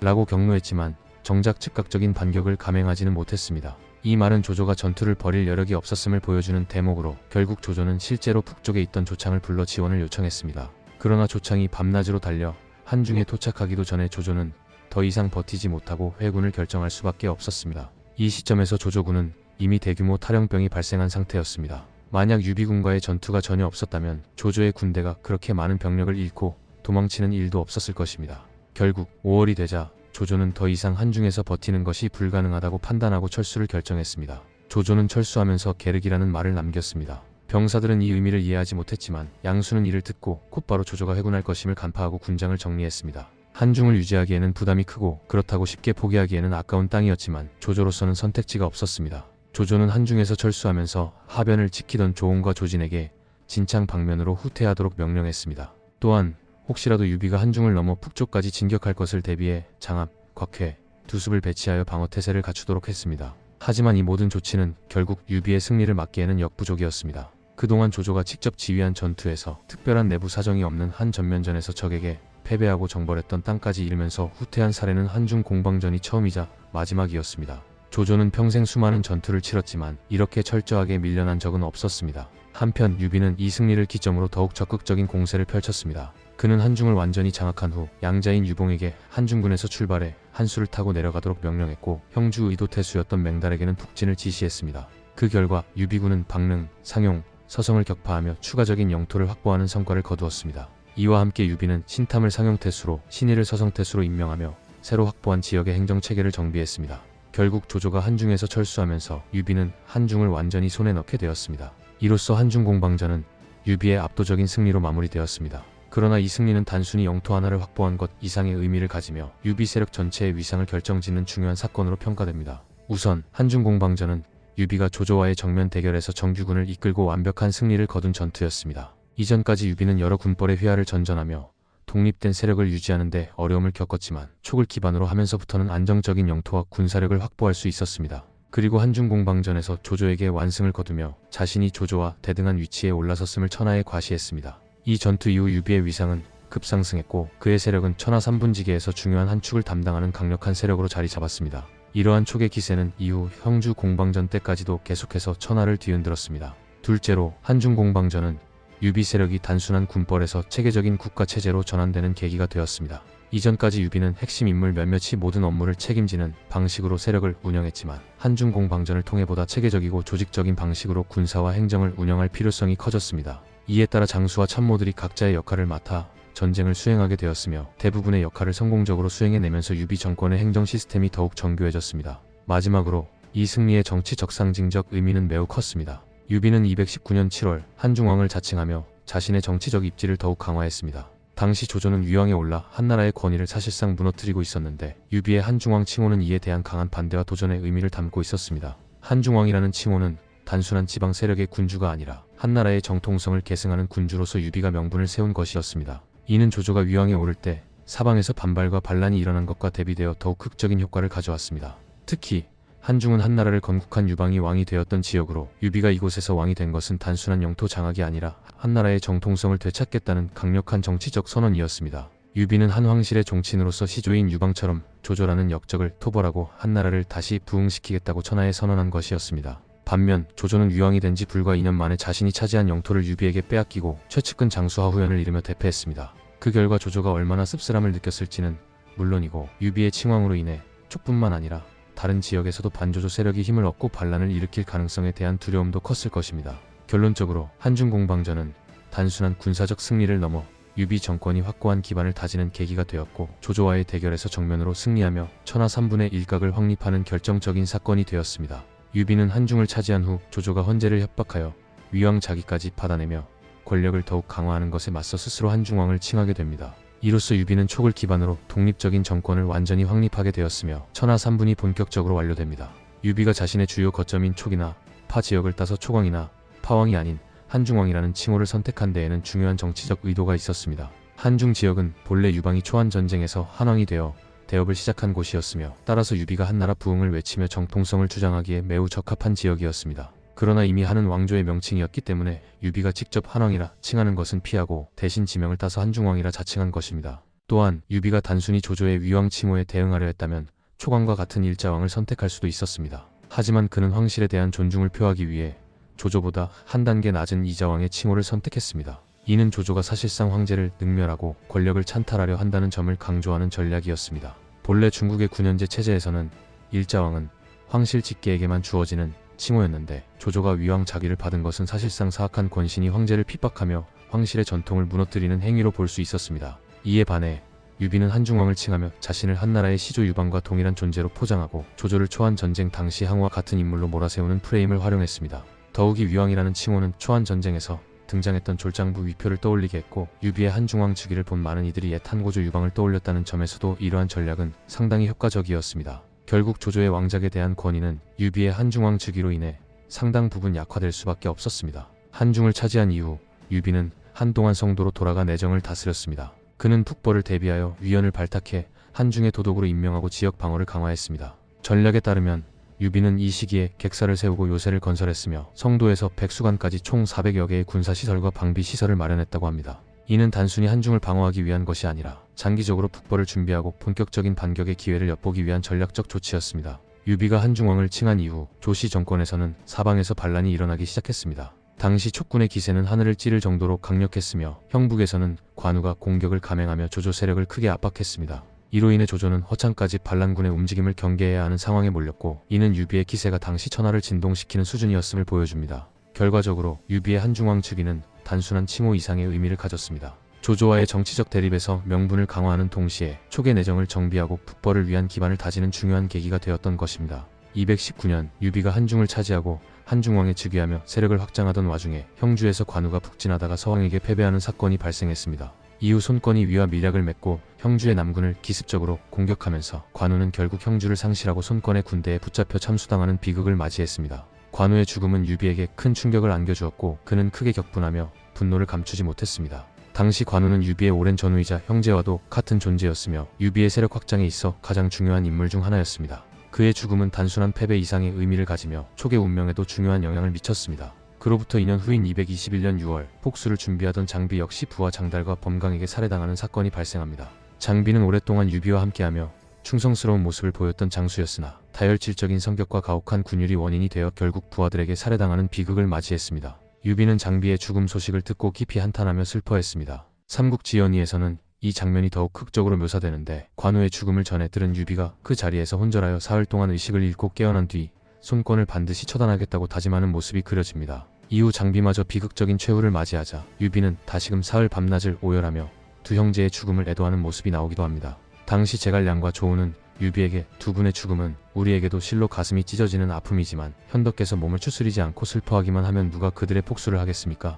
라고 격노했지만 정작 즉각적인 반격을 감행하지는 못했습니다. 이 말은 조조가 전투를 벌일 여력이 없었음을 보여주는 대목으로 결국 조조는 실제로 북쪽에 있던 조창을 불러 지원을 요청했습니다. 그러나 조창이 밤낮으로 달려 한중에 도착하기도 전에 조조는 더 이상 버티지 못하고 회군을 결정할 수밖에 없었습니다. 이 시점에서 조조군은 이미 대규모 탈영병이 발생한 상태였습니다. 만약 유비군과의 전투가 전혀 없었다면 조조의 군대가 그렇게 많은 병력을 잃고 도망치는 일도 없었을 것입니다. 결국 5월이 되자 조조는 더 이상 한중에서 버티는 것이 불가능하다고 판단하고 철수를 결정했습니다. 조조는 철수하면서 게르기라는 말을 남겼습니다. 병사들은 이 의미를 이해하지 못했지만 양수는 이를 듣고 곧바로 조조가 회군할 것임을 간파하고 군장을 정리했습니다. 한중을 유지하기에는 부담이 크고 그렇다고 쉽게 포기하기에는 아까운 땅이었지만 조조로서는 선택지가 없었습니다. 조조는 한중에서 철수하면서 하변을 지키던 조옹과 조진에게 진창 방면으로 후퇴하도록 명령했습니다. 또한 혹시라도 유비가 한중을 넘어 북쪽까지 진격할 것을 대비해 장압, 곽회, 두습을 배치하여 방어 태세를 갖추도록 했습니다. 하지만 이 모든 조치는 결국 유비의 승리를 막기에는 역부족이었습니다. 그동안 조조가 직접 지휘한 전투에서 특별한 내부 사정이 없는 한 전면전에서 적에게 패배하고 정벌했던 땅까지 잃으면서 후퇴한 사례는 한중 공방전이 처음이자 마지막이었습니다. 조조는 평생 수많은 전투를 치렀지만 이렇게 철저하게 밀려난 적은 없었습니다. 한편 유비는 이 승리를 기점으로 더욱 적극적인 공세를 펼쳤습니다. 그는 한중을 완전히 장악한 후 양자인 유봉에게 한중군에서 출발해 한수를 타고 내려가도록 명령했고 형주 의도태수였던 맹달에게는 북진을 지시했습니다. 그 결과 유비군은 박릉, 상용, 서성을 격파하며 추가적인 영토를 확보하는 성과를 거두었습니다. 이와 함께 유비는 신탐을 상용태수로 신의를 서성태수로 임명하며 새로 확보한 지역의 행정체계를 정비했습니다. 결국 조조가 한중에서 철수하면서 유비는 한중을 완전히 손에 넣게 되었습니다. 이로써 한중 공방전은 유비의 압도적인 승리로 마무리되었습니다. 그러나 이 승리는 단순히 영토 하나를 확보한 것 이상의 의미를 가지며 유비 세력 전체의 위상을 결정짓는 중요한 사건으로 평가됩니다. 우선 한중 공방전은 유비가 조조와의 정면 대결에서 정규군을 이끌고 완벽한 승리를 거둔 전투였습니다. 이전까지 유비는 여러 군벌의 휘하를 전전하며 독립된 세력을 유지하는 데 어려움을 겪었지만 촉을 기반으로 하면서부터는 안정적인 영토와 군사력을 확보할 수 있었습니다. 그리고 한중 공방전에서 조조에게 완승을 거두며 자신이 조조와 대등한 위치에 올라섰음을 천하에 과시했습니다. 이 전투 이후 유비의 위상은 급상승했고 그의 세력은 천하 3분지계에서 중요한 한 축을 담당하는 강력한 세력으로 자리 잡았습니다. 이러한 촉의 기세는 이후 형주 공방전 때까지도 계속해서 천하를 뒤흔들었습니다. 둘째로 한중 공방전은 유비 세력이 단순한 군벌에서 체계적인 국가체제로 전환되는 계기가 되었습니다. 이전까지 유비는 핵심 인물 몇몇이 모든 업무를 책임지는 방식으로 세력을 운영했지만 한중 공방전을 통해 보다 체계적이고 조직적인 방식으로 군사와 행정을 운영할 필요성이 커졌습니다. 이에 따라 장수와 참모들이 각자의 역할을 맡아 전쟁을 수행하게 되었으며 대부분의 역할을 성공적으로 수행해내면서 유비 정권의 행정 시스템이 더욱 정교해졌습니다. 마지막으로 이 승리의 정치적 상징적 의미는 매우 컸습니다. 유비는 219년 7월 한중왕을 자칭하며 자신의 정치적 입지를 더욱 강화했습니다. 당시 조조는 위왕에 올라 한나라의 권위를 사실상 무너뜨리고 있었는데 유비의 한중왕 칭호는 이에 대한 강한 반대와 도전의 의미를 담고 있었습니다. 한중왕이라는 칭호는 단순한 지방 세력의 군주가 아니라 한나라의 정통성을 계승하는 군주로서 유비가 명분을 세운 것이었습니다. 이는 조조가 위왕에 오를 때 사방에서 반발과 반란이 일어난 것과 대비되어 더욱 극적인 효과를 가져왔습니다. 특히 한중은 한나라를 건국한 유방이 왕이 되었던 지역으로 유비가 이곳에서 왕이 된 것은 단순한 영토 장악이 아니라 한나라의 정통성을 되찾겠다는 강력한 정치적 선언이었습니다. 유비는 한황실의 종친으로서 시조인 유방처럼 조조라는 역적을 토벌하고 한나라를 다시 부흥시키겠다고 천하에 선언한 것이었습니다. 반면 조조는 위왕이 된 지 불과 2년 만에 자신이 차지한 영토를 유비에게 빼앗기고 최측근 장수 하후연을 이루며 대패했습니다. 그 결과 조조가 얼마나 씁쓸함을 느꼈을지는 물론이고 유비의 칭왕으로 인해 촉뿐만 아니라 다른 지역에서도 반조조 세력이 힘을 얻고 반란을 일으킬 가능성에 대한 두려움도 컸을 것입니다. 결론적으로 한중 공방전은 단순한 군사적 승리를 넘어 유비 정권이 확고한 기반을 다지는 계기가 되었고 조조와의 대결에서 정면으로 승리하며 천하 3분의 1각을 확립하는 결정적인 사건이 되었습니다. 유비는 한중을 차지한 후 조조가 헌제를 협박하여 위왕 자기까지 받아내며 권력을 더욱 강화하는 것에 맞서 스스로 한중왕을 칭하게 됩니다. 이로써 유비는 촉을 기반으로 독립적인 정권을 완전히 확립하게 되었으며 천하 3분이 본격적으로 완료됩니다. 유비가 자신의 주요 거점인 촉이나 파 지역을 따서 촉왕이나 파왕이 아닌 한중왕이라는 칭호를 선택한 데에는 중요한 정치적 의도가 있었습니다. 한중 지역은 본래 유방이 초안 전쟁에서 한왕이 되어 대업을 시작한 곳이었으며 따라서 유비가 한나라 부흥을 외치며 정통성을 주장하기에 매우 적합한 지역이었습니다. 그러나 이미 한은 왕조의 명칭이었기 때문에 유비가 직접 한왕이라 칭하는 것은 피하고 대신 지명을 따서 한중왕이라 자칭한 것입니다. 또한 유비가 단순히 조조의 위왕 칭호에 대응하려 했다면 촉왕과 같은 일자왕을 선택할 수도 있었습니다. 하지만 그는 황실에 대한 존중을 표하기 위해 조조보다 한 단계 낮은 이자왕의 칭호를 선택했습니다. 이는 조조가 사실상 황제를 능멸하고 권력을 찬탈하려 한다는 점을 강조하는 전략이었습니다. 본래 중국의 9년제 체제에서는 일자왕은 황실 직계에게만 주어지는 칭호였는데 조조가 위왕 자기를 받은 것은 사실상 사악한 권신이 황제를 핍박하며 황실의 전통을 무너뜨리는 행위로 볼 수 있었습니다. 이에 반해 유비는 한중왕을 칭하며 자신을 한나라의 시조 유방과 동일한 존재로 포장하고 조조를 초안 전쟁 당시 항우와 같은 인물로 몰아세우는 프레임을 활용했습니다. 더욱이 위왕이라는 칭호는 초안 전쟁에서 등장했던 졸장부 위표를 떠올리게 했고 유비의 한중왕 즉위를 본 많은 이들이 옛 한고조 유방을 떠올렸다는 점에서도 이러한 전략은 상당히 효과적이었습니다. 결국 조조의 왕작에 대한 권위는 유비의 한중왕 즉위로 인해 상당 부분 약화될 수밖에 없었습니다. 한중을 차지한 이후 유비는 한동안 성도로 돌아가 내정을 다스렸습니다. 그는 북벌을 대비하여 위원을 발탁해 한중의 도독으로 임명하고 지역 방어를 강화했습니다. 전략에 따르면 유비는 이 시기에 객사를 세우고 요새를 건설했으며 성도에서 백수관까지 총 400여 개의 군사시설과 방비시설을 마련했다고 합니다. 이는 단순히 한중을 방어하기 위한 것이 아니라 장기적으로 북벌을 준비하고 본격적인 반격의 기회를 엿보기 위한 전략적 조치였습니다. 유비가 한중왕을 칭한 이후 조씨 정권에서는 사방에서 반란이 일어나기 시작했습니다. 당시 촉군의 기세는 하늘을 찌를 정도로 강력했으며 형북에서는 관우가 공격을 감행하며 조조 세력을 크게 압박했습니다. 이로 인해 조조는 허창까지 반란군의 움직임을 경계해야 하는 상황에 몰렸고 이는 유비의 기세가 당시 천하를 진동시키는 수준이었음을 보여줍니다. 결과적으로 유비의 한중왕 즉위는 단순한 칭호 이상의 의미를 가졌습니다. 조조와의 정치적 대립에서 명분을 강화하는 동시에 촉의 내정을 정비하고 북벌을 위한 기반을 다지는 중요한 계기가 되었던 것입니다. 219년 유비가 한중을 차지하고 한중왕에 즉위하며 세력을 확장하던 와중에 형주에서 관우가 북진하다가 서왕에게 패배하는 사건이 발생했습니다. 이후 손권이 위와 밀약을 맺고 형주의 남군을 기습적으로 공격하면서 관우는 결국 형주를 상실하고 손권의 군대에 붙잡혀 참수당하는 비극을 맞이했습니다. 관우의 죽음은 유비에게 큰 충격을 안겨주었고 그는 크게 격분하며 분노를 감추지 못했습니다. 당시 관우는 유비의 오랜 전우이자 형제와도 같은 존재였으며 유비의 세력 확장에 있어 가장 중요한 인물 중 하나였습니다. 그의 죽음은 단순한 패배 이상의 의미를 가지며 촉의 운명에도 중요한 영향을 미쳤습니다. 그로부터 2년 후인 221년 6월 복수를 준비하던 장비 역시 부하 장달과 범강에게 살해당하는 사건이 발생합니다. 장비는 오랫동안 유비와 함께하며 충성스러운 모습을 보였던 장수였으나 다혈질적인 성격과 가혹한 군율이 원인이 되어 결국 부하들에게 살해당하는 비극을 맞이했습니다. 유비는 장비의 죽음 소식을 듣고 깊이 한탄하며 슬퍼했습니다. 삼국지연의에서는 이 장면이 더욱 극적으로 묘사되는데 관우의 죽음을 전해 들은 유비가 그 자리에서 혼절하여 사흘 동안 의식을 잃고 깨어난 뒤 손권을 반드시 처단하겠다고 다짐하는 모습이 그려집니다. 이후 장비마저 비극적인 최후를 맞이하자 유비는 다시금 사흘 밤낮을 오열하며 두 형제의 죽음을 애도하는 모습이 나오기도 합니다. 당시 제갈량과 조우는 유비에게 두 분의 죽음은 우리에게도 실로 가슴이 찢어지는 아픔이지만 현덕께서 몸을 추스리지 않고 슬퍼하기만 하면 누가 그들의 복수를 하겠습니까?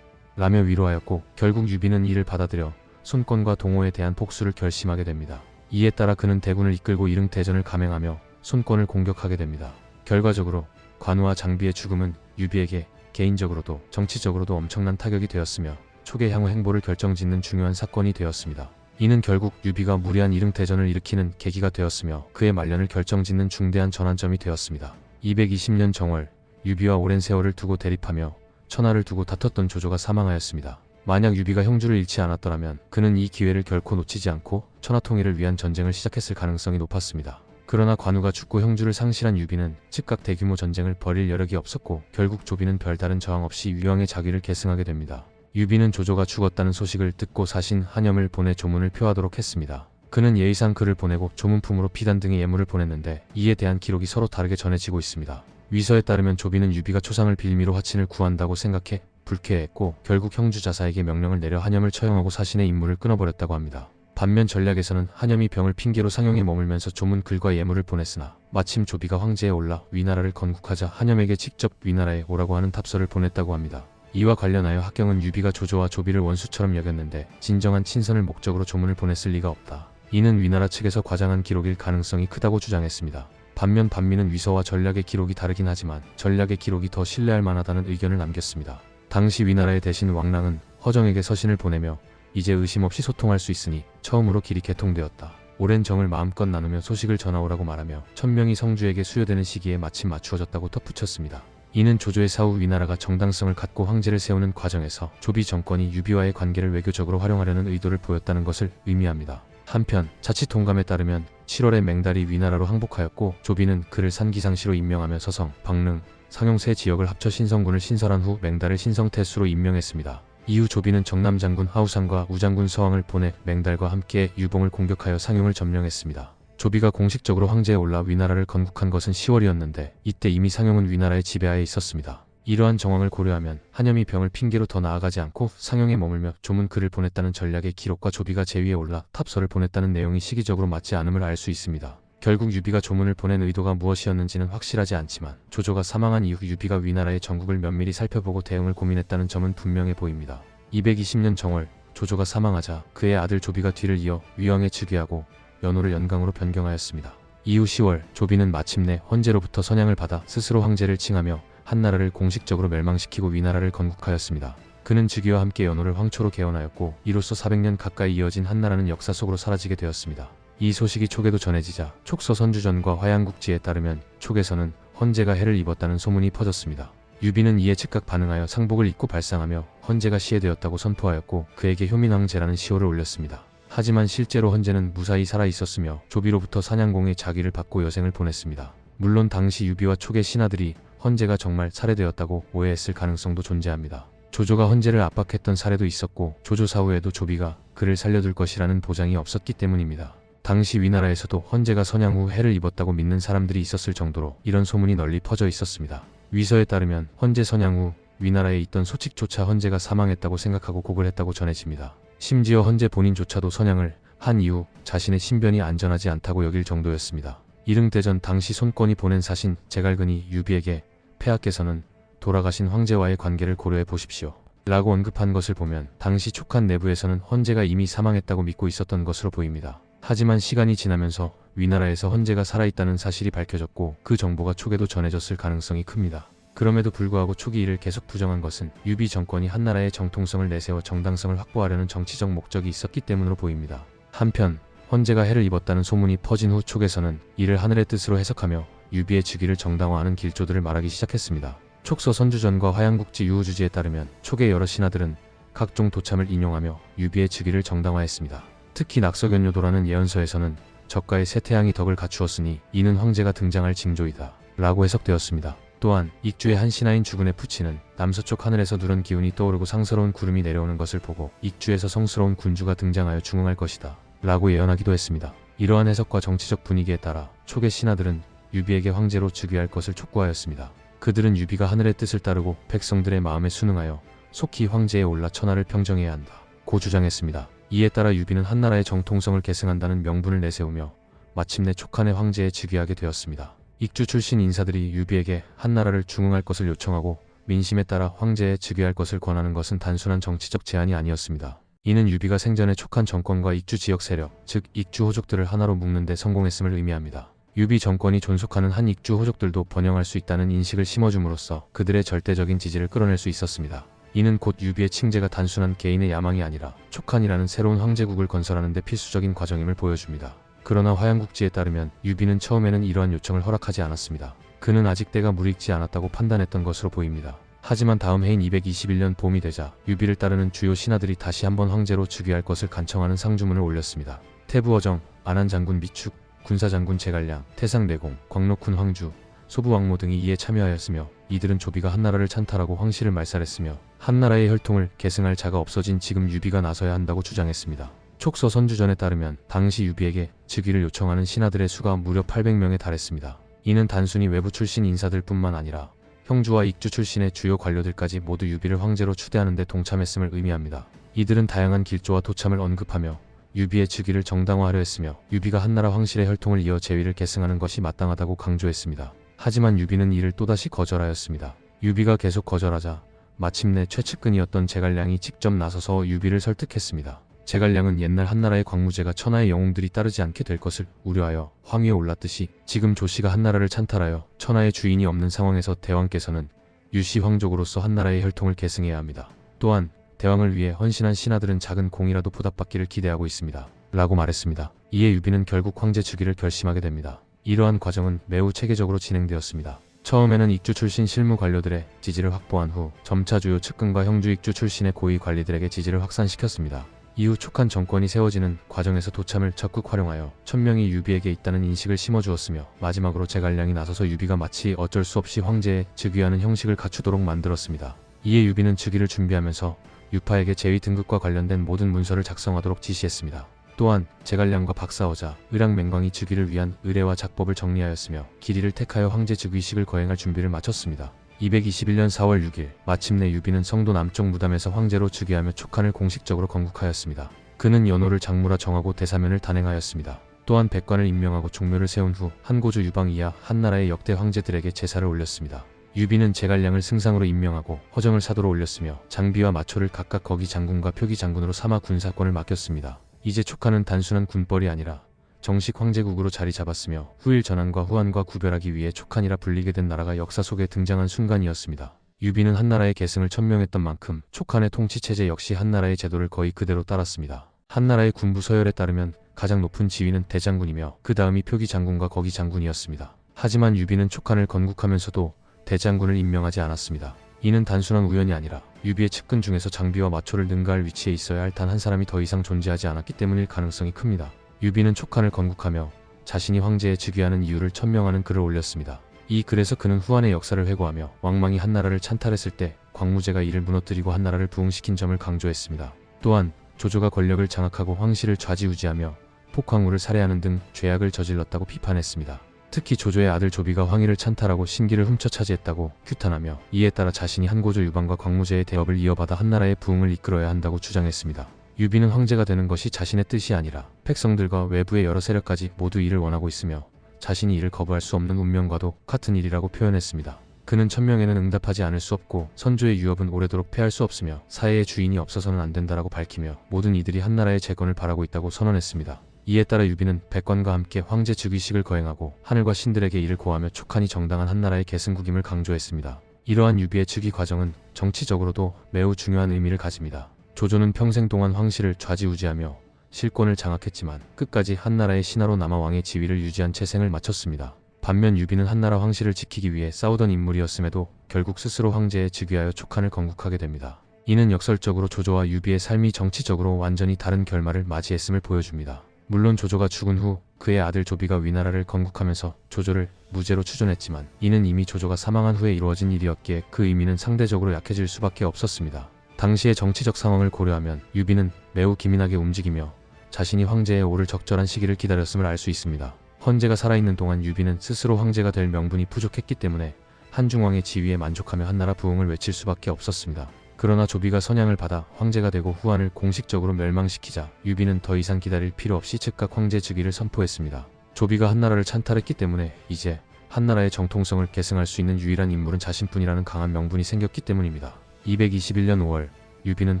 라며 위로하였고 결국 유비는 이를 받아들여 손권과 동호에 대한 복수를 결심하게 됩니다. 이에 따라 그는 대군을 이끌고 이릉대전을 감행하며 손권을 공격하게 됩니다. 결과적으로 관우와 장비의 죽음은 유비에게 개인적으로도 정치적으로도 엄청난 타격이 되었으며 촉의 향후 행보를 결정짓는 중요한 사건이 되었습니다. 이는 결국 유비가 무리한 이릉대전을 일으키는 계기가 되었으며 그의 말년을 결정짓는 중대한 전환점이 되었습니다. 220년 정월 유비와 오랜 세월을 두고 대립하며 천하를 두고 다퉜던 조조가 사망하였습니다. 만약 유비가 형주를 잃지 않았더라면 그는 이 기회를 결코 놓치지 않고 천하 통일을 위한 전쟁을 시작했을 가능성이 높았습니다. 그러나 관우가 죽고 형주를 상실한 유비는 즉각 대규모 전쟁을 벌일 여력이 없었고 결국 조비는 별다른 저항 없이 위왕의 자기를 계승하게 됩니다. 유비는 조조가 죽었다는 소식을 듣고 사신 한염을 보내 조문을 표하도록 했습니다. 그는 예의상 글을 보내고 조문품으로 피단 등의 예물을 보냈는데 이에 대한 기록이 서로 다르게 전해지고 있습니다. 위서에 따르면 조비는 유비가 초상을 빌미로 화친을 구한다고 생각해 불쾌했고 결국 형주 자사에게 명령을 내려 한염을 처형하고 사신의 임무를 끊어버렸다고 합니다. 반면 전략에서는 한염이 병을 핑계로 상영에 머물면서 조문 글과 예물을 보냈으나 마침 조비가 황제에 올라 위나라를 건국하자 한염에게 직접 위나라에 오라고 하는 탑서를 보냈다고 합니다. 이와 관련하여 학경은 유비가 조조와 조비를 원수처럼 여겼는데 진정한 친선을 목적으로 조문을 보냈을 리가 없다. 이는 위나라 측에서 과장한 기록일 가능성이 크다고 주장했습니다. 반면 반미는 위서와 전략의 기록이 다르긴 하지만 전략의 기록이 더 신뢰할 만하다는 의견을 남겼습니다. 당시 위나라의 대신 왕랑은 허정에게 서신을 보내며 이제 의심 없이 소통할 수 있으니 처음으로 길이 개통되었다. 오랜 정을 마음껏 나누며 소식을 전하오라고 말하며 1000명이 성주에게 수여되는 시기에 마침 맞추어졌다고 덧붙였습니다. 이는 조조의 사후 위나라가 정당성을 갖고 황제를 세우는 과정에서 조비 정권이 유비와의 관계를 외교적으로 활용하려는 의도를 보였다는 것을 의미합니다. 한편 자치 통감에 따르면 7월에 맹달이 위나라로 항복하였고 조비는 그를 산기상시로 임명하며 서성, 박릉, 상용 세 지역을 합쳐 신성군을 신설한 후 맹달을 신성태수로 임명했습니다. 이후 조비는 정남장군 하우상과 우장군 서왕을 보내 맹달과 함께 유봉을 공격하여 상용을 점령했습니다. 조비가 공식적으로 황제에 올라 위나라를 건국한 것은 10월이었는데 이때 이미 상용은 위나라의 지배하에 있었습니다. 이러한 정황을 고려하면 한염이 병을 핑계로 더 나아가지 않고 상용에 머물며 조문 글을 보냈다는 전략의 기록과 조비가 제위에 올라 탑서를 보냈다는 내용이 시기적으로 맞지 않음을 알 수 있습니다. 결국 유비가 조문을 보낸 의도가 무엇이었는지는 확실하지 않지만 조조가 사망한 이후 유비가 위나라의 전국을 면밀히 살펴보고 대응을 고민했다는 점은 분명해 보입니다. 220년 정월 조조가 사망하자 그의 아들 조비가 뒤를 이어 위왕에 즉위하고 연호를 연강으로 변경하였습니다. 이후 10월 조비는 마침내 헌제로부터 선양을 받아 스스로 황제를 칭하며 한나라를 공식적으로 멸망시키고 위나라를 건국하였습니다. 그는 즉위와 함께 연호를 황초로 개헌하였고 이로써 400년 가까이 이어진 한나라는 역사 속으로 사라지게 되었습니다. 이 소식이 촉에도 전해지자 촉서 선주전과 화양국지에 따르면 촉에서는 헌제가 해를 입었다는 소문이 퍼졌습니다. 유비는 이에 즉각 반응하여 상복을 입고 발상하며 헌제가 시해되었다고 선포하였고 그에게 효민황제라는 시호를 올렸습니다. 하지만 실제로 헌제는 무사히 살아있었으며 조비로부터 사냥공의 자기를 받고 여생을 보냈습니다. 물론 당시 유비와 촉의 신하들이 헌제가 정말 살해되었다고 오해했을 가능성도 존재합니다. 조조가 헌제를 압박했던 사례도 있었고 조조 사후에도 조비가 그를 살려둘 것이라는 보장이 없었기 때문입니다. 당시 위나라에서도 헌제가 선양 후 해를 입었다고 믿는 사람들이 있었을 정도로 이런 소문이 널리 퍼져 있었습니다. 위서에 따르면 헌제 선양 후 위나라에 있던 소칙조차 헌제가 사망했다고 생각하고 곡을 했다고 전해집니다. 심지어 헌제 본인조차도 선양을 한 이후 자신의 신변이 안전하지 않다고 여길 정도였습니다. 이릉대전 당시 손권이 보낸 사신 제갈근이 유비에게 폐하께서는 돌아가신 황제와의 관계를 고려해 보십시오 라고 언급한 것을 보면 당시 촉한 내부에서는 헌제가 이미 사망했다고 믿고 있었던 것으로 보입니다. 하지만 시간이 지나면서 위나라에서 헌제가 살아있다는 사실이 밝혀졌고 그 정보가 촉에도 전해졌을 가능성이 큽니다. 그럼에도 불구하고 촉이 이를 계속 부정한 것은 유비 정권이 한나라의 정통성을 내세워 정당성을 확보하려는 정치적 목적이 있었기 때문으로 보입니다. 한편 헌제가 해를 입었다는 소문이 퍼진 후 촉에서는 이를 하늘의 뜻으로 해석하며 유비의 즉위를 정당화하는 길조들을 말하기 시작했습니다. 촉서 선주전과 화양국지 유후주지에 따르면 촉의 여러 신하들은 각종 도참을 인용하며 유비의 즉위를 정당화했습니다. 특히 낙서견요도라는 예언서에서는 적가의 세 태양이 덕을 갖추었으니 이는 황제가 등장할 징조이다 라고 해석되었습니다. 또한 익주의 한 신하인 주군의 푸치는 남서쪽 하늘에서 누런 기운이 떠오르고 상스러운 구름이 내려오는 것을 보고 익주에서 성스러운 군주가 등장하여 중흥할 것이다 라고 예언하기도 했습니다. 이러한 해석과 정치적 분위기에 따라 촉의 신하들은 유비에게 황제로 즉위할 것을 촉구하였습니다. 그들은 유비가 하늘의 뜻을 따르고 백성들의 마음에 순응하여 속히 황제에 올라 천하를 평정해야 한다 고 주장했습니다. 이에 따라 유비는 한나라의 정통성을 계승한다는 명분을 내세우며 마침내 촉한의 황제에 즉위하게 되었습니다. 익주 출신 인사들이 유비에게 한나라를 중흥할 것을 요청하고 민심에 따라 황제에 즉위할 것을 권하는 것은 단순한 정치적 제안이 아니었습니다. 이는 유비가 생전에 촉한 정권과 익주 지역 세력, 즉 익주 호족들을 하나로 묶는 데 성공했음을 의미합니다. 유비 정권이 존속하는 한 익주 호족들도 번영할 수 있다는 인식을 심어줌으로써 그들의 절대적인 지지를 끌어낼 수 있었습니다. 이는 곧 유비의 칭제가 단순한 개인의 야망이 아니라 촉한이라는 새로운 황제국을 건설하는 데 필수적인 과정임을 보여줍니다. 그러나 화양국지에 따르면 유비는 처음에는 이러한 요청을 허락하지 않았습니다. 그는 아직 때가 무르익지 않았다고 판단했던 것으로 보입니다. 하지만 다음 해인 221년 봄이 되자 유비를 따르는 주요 신하들이 다시 한번 황제로 즉위할 것을 간청하는 상주문을 올렸습니다. 태부어정, 안한장군 미축, 군사장군 제갈량, 태상내공, 광록군 황주, 소부왕모 등이 이에 참여하였으며 이들은 조비가 한나라를 찬탈하고 황실을 말살했으며 한나라의 혈통을 계승할 자가 없어진 지금 유비가 나서야 한다고 주장했습니다. 촉서 선주전에 따르면 당시 유비에게 즉위를 요청하는 신하들의 수가 무려 800명에 달했습니다. 이는 단순히 외부 출신 인사들 뿐만 아니라 형주와 익주 출신의 주요 관료들까지 모두 유비를 황제로 추대하는 데 동참했음을 의미합니다. 이들은 다양한 길조와 도참을 언급하며 유비의 즉위를 정당화하려 했으며 유비가 한나라 황실의 혈통을 이어 제위를 계승하는 것이 마땅하다고 강조했습니다. 하지만 유비는 이를 또다시 거절하였습니다. 유비가 계속 거절하자 마침내 최측근이었던 제갈량이 직접 나서서 유비를 설득했습니다. 제갈량은 옛날 한나라의 광무제가 천하의 영웅들이 따르지 않게 될 것을 우려하여 황위에 올랐듯이 지금 조씨가 한나라를 찬탈하여 천하의 주인이 없는 상황에서 대왕께서는 유씨 황족으로서 한나라의 혈통을 계승해야 합니다. 또한 대왕을 위해 헌신한 신하들은 작은 공이라도 보답받기를 기대하고 있습니다. 라고 말했습니다. 이에 유비는 결국 황제 즉위를 결심하게 됩니다. 이러한 과정은 매우 체계적으로 진행되었습니다. 처음에는 익주 출신 실무 관료들의 지지를 확보한 후 점차 주요 측근과 형주 익주 출신의 고위 관리들에게 지지를 확산시켰습니다. 이후 촉한 정권이 세워지는 과정에서 도참을 적극 활용하여 천명이 유비에게 있다는 인식을 심어주었으며 마지막으로 제갈량이 나서서 유비가 마치 어쩔 수 없이 황제에 즉위하는 형식을 갖추도록 만들었습니다. 이에 유비는 즉위를 준비하면서 유파에게 제위 등급과 관련된 모든 문서를 작성하도록 지시했습니다. 또한 제갈량과 박사어자, 의랑맹광이 즉위를 위한 의례와 작법을 정리하였으며 기리를 택하여 황제 즉위식을 거행할 준비를 마쳤습니다. 221년 4월 6일 마침내 유비는 성도 남쪽 무담에서 황제로 즉위하며 촉한을 공식적으로 건국하였습니다. 그는 연호를 장무라 정하고 대사면을 단행하였습니다. 또한 백관을 임명하고 종묘를 세운 후 한고조 유방 이하 한나라의 역대 황제들에게 제사를 올렸습니다. 유비는 제갈량을 승상으로 임명하고 허정을 사도로 올렸으며 장비와 마초를 각각 거기 장군과 표기 장군으로 삼아 군사권을 맡겼습니다. 이제 촉한은 단순한 군벌이 아니라 정식 황제국으로 자리 잡았으며 후일 전한과 후한과 구별하기 위해 촉한이라 불리게 된 나라가 역사 속에 등장한 순간이었습니다. 유비는 한나라의 계승을 천명했던 만큼 촉한의 통치체제 역시 한나라의 제도를 거의 그대로 따랐습니다. 한나라의 군부 서열에 따르면 가장 높은 지위는 대장군이며 그 다음이 표기 장군과 거기 장군이었습니다. 하지만 유비는 촉한을 건국하면서도 대장군을 임명하지 않았습니다. 이는 단순한 우연이 아니라 유비의 측근 중에서 장비와 마초를 능가할 위치에 있어야 할 단 한 사람이 더 이상 존재하지 않았기 때문일 가능성이 큽니다. 유비는 촉한을 건국하며 자신이 황제에 즉위하는 이유를 천명하는 글을 올렸습니다. 이 글에서 그는 후한의 역사를 회고하며 왕망이 한나라를 찬탈했을 때 광무제가 이를 무너뜨리고 한나라를 부흥시킨 점을 강조했습니다. 또한 조조가 권력을 장악하고 황실을 좌지우지하며 폭황우를 살해하는 등 죄악을 저질렀다고 비판했습니다. 특히 조조의 아들 조비가 황위를 찬탈하고 신기를 훔쳐 차지했다고 규탄하며 이에 따라 자신이 한고조 유방과 광무제의 대업을 이어받아 한나라의 부흥을 이끌어야 한다고 주장했습니다. 유비는 황제가 되는 것이 자신의 뜻이 아니라 백성들과 외부의 여러 세력까지 모두 이를 원하고 있으며 자신이 이를 거부할 수 없는 운명과도 같은 일이라고 표현했습니다. 그는 천명에는 응답하지 않을 수 없고 선조의 유업은 오래도록 폐할 수 없으며 사회의 주인이 없어서는 안 된다라고 밝히며 모든 이들이 한나라의 재건을 바라고 있다고 선언했습니다. 이에 따라 유비는 백관과 함께 황제 즉위식을 거행하고 하늘과 신들에게 이를 고하며 촉한이 정당한 한나라의 계승국임을 강조했습니다. 이러한 유비의 즉위 과정은 정치적으로도 매우 중요한 의미를 가집니다. 조조는 평생 동안 황실을 좌지우지하며 실권을 장악했지만 끝까지 한나라의 신하로 남아 왕의 지위를 유지한 채 생을 마쳤습니다. 반면 유비는 한나라 황실을 지키기 위해 싸우던 인물이었음에도 결국 스스로 황제에 즉위하여 촉한을 건국하게 됩니다. 이는 역설적으로 조조와 유비의 삶이 정치적으로 완전히 다른 결말을 맞이했음을 보여줍니다. 물론 조조가 죽은 후 그의 아들 조비가 위나라를 건국하면서 조조를 무죄로 추존했지만 이는 이미 조조가 사망한 후에 이루어진 일이었기에 그 의미는 상대적으로 약해질 수밖에 없었습니다. 당시의 정치적 상황을 고려하면 유비는 매우 기민하게 움직이며 자신이 황제에 오를 적절한 시기를 기다렸음을 알 수 있습니다. 헌제가 살아있는 동안 유비는 스스로 황제가 될 명분이 부족했기 때문에 한중왕의 지위에 만족하며 한나라 부흥을 외칠 수밖에 없었습니다. 그러나 조비가 선양을 받아 황제가 되고 후한을 공식적으로 멸망시키자 유비는 더 이상 기다릴 필요 없이 즉각 황제 즉위를 선포했습니다. 조비가 한나라를 찬탈했기 때문에 이제 한나라의 정통성을 계승할 수 있는 유일한 인물은 자신뿐이라는 강한 명분이 생겼기 때문입니다. 221년 5월 유비는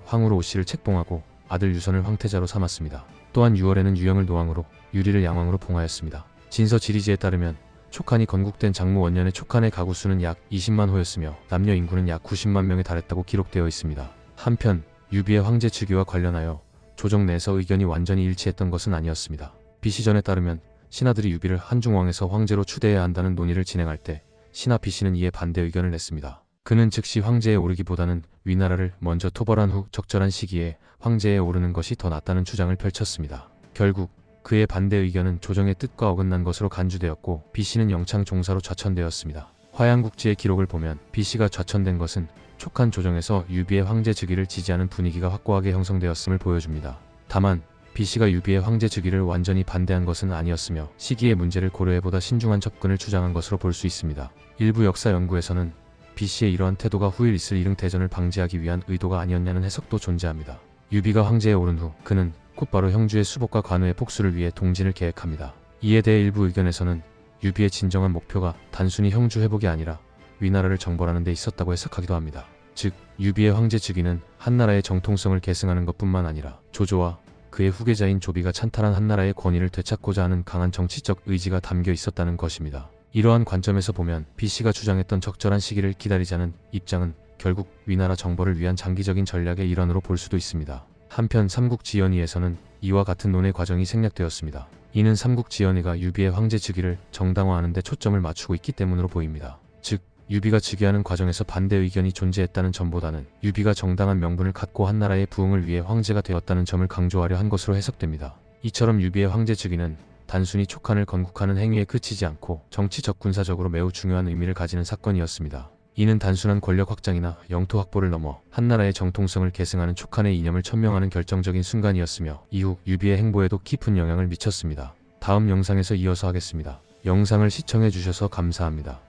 황후로 오씨를 책봉하고 아들 유선을 황태자로 삼았습니다. 또한 6월에는 유영을 노왕으로 유리를 양왕으로 봉하였습니다. 진서 지리지에 따르면 촉한이 건국된 장무 원년에 촉한의 가구 수는 약 20만 호였으며 남녀 인구는 약 90만 명에 달했다고 기록되어 있습니다. 한편 유비의 황제 즉위와 관련하여 조정 내에서 의견이 완전히 일치했던 것은 아니었습니다. 비시전에 따르면 신하들이 유비를 한중왕에서 황제로 추대해야 한다는 논의를 진행할 때 신하 비시는 이에 반대 의견을 냈습니다. 그는 즉시 황제에 오르기보다는 위나라를 먼저 토벌한 후 적절한 시기에 황제에 오르는 것이 더 낫다는 주장을 펼쳤습니다. 결국 그의 반대 의견은 조정의 뜻과 어긋난 것으로 간주되었고 비씨는 영창 종사로 좌천되었습니다. 화양국지의 기록을 보면 비씨가 좌천된 것은 촉한 조정에서 유비의 황제 즉위를 지지하는 분위기가 확고하게 형성되었음을 보여줍니다. 다만 비씨가 유비의 황제 즉위를 완전히 반대한 것은 아니었으며 시기의 문제를 고려해보다 신중한 접근을 주장한 것으로 볼 수 있습니다. 일부 역사 연구에서는 비씨의 이러한 태도가 후일 있을 이릉대전을 방지하기 위한 의도가 아니었냐는 해석도 존재합니다. 유비가 황제에 오른 후 그는 곧바로 형주의 수복과 관우의 복수를 위해 동진을 계획합니다. 이에 대해 일부 의견에서는 유비의 진정한 목표가 단순히 형주 회복이 아니라 위나라를 정벌하는 데 있었다고 해석하기도 합니다. 즉 유비의 황제 즉위는 한나라의 정통성을 계승하는 것뿐만 아니라 조조와 그의 후계자인 조비가 찬탈한 한나라의 권위를 되찾고자 하는 강한 정치적 의지가 담겨 있었다는 것입니다. 이러한 관점에서 보면 BC가 주장했던 적절한 시기를 기다리자는 입장은 결국 위나라 정벌을 위한 장기적인 전략의 일환으로 볼 수도 있습니다. 한편 삼국지연의에서는 이와 같은 논의 과정이 생략되었습니다. 이는 삼국지연의가 유비의 황제 즉위를 정당화하는 데 초점을 맞추고 있기 때문으로 보입니다. 즉 유비가 즉위하는 과정에서 반대 의견이 존재했다는 점보다는 유비가 정당한 명분을 갖고 한나라의 부흥을 위해 황제가 되었다는 점을 강조하려 한 것으로 해석됩니다. 이처럼 유비의 황제 즉위는 단순히 촉한을 건국하는 행위에 그치지 않고 정치적 군사적으로 매우 중요한 의미를 가지는 사건이었습니다. 이는 단순한 권력 확장이나 영토 확보를 넘어 한나라의 정통성을 계승하는 촉한의 이념을 천명하는 결정적인 순간이었으며 이후 유비의 행보에도 깊은 영향을 미쳤습니다. 다음 영상에서 이어서 하겠습니다. 영상을 시청해 주셔서 감사합니다.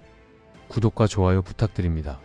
구독과 좋아요 부탁드립니다.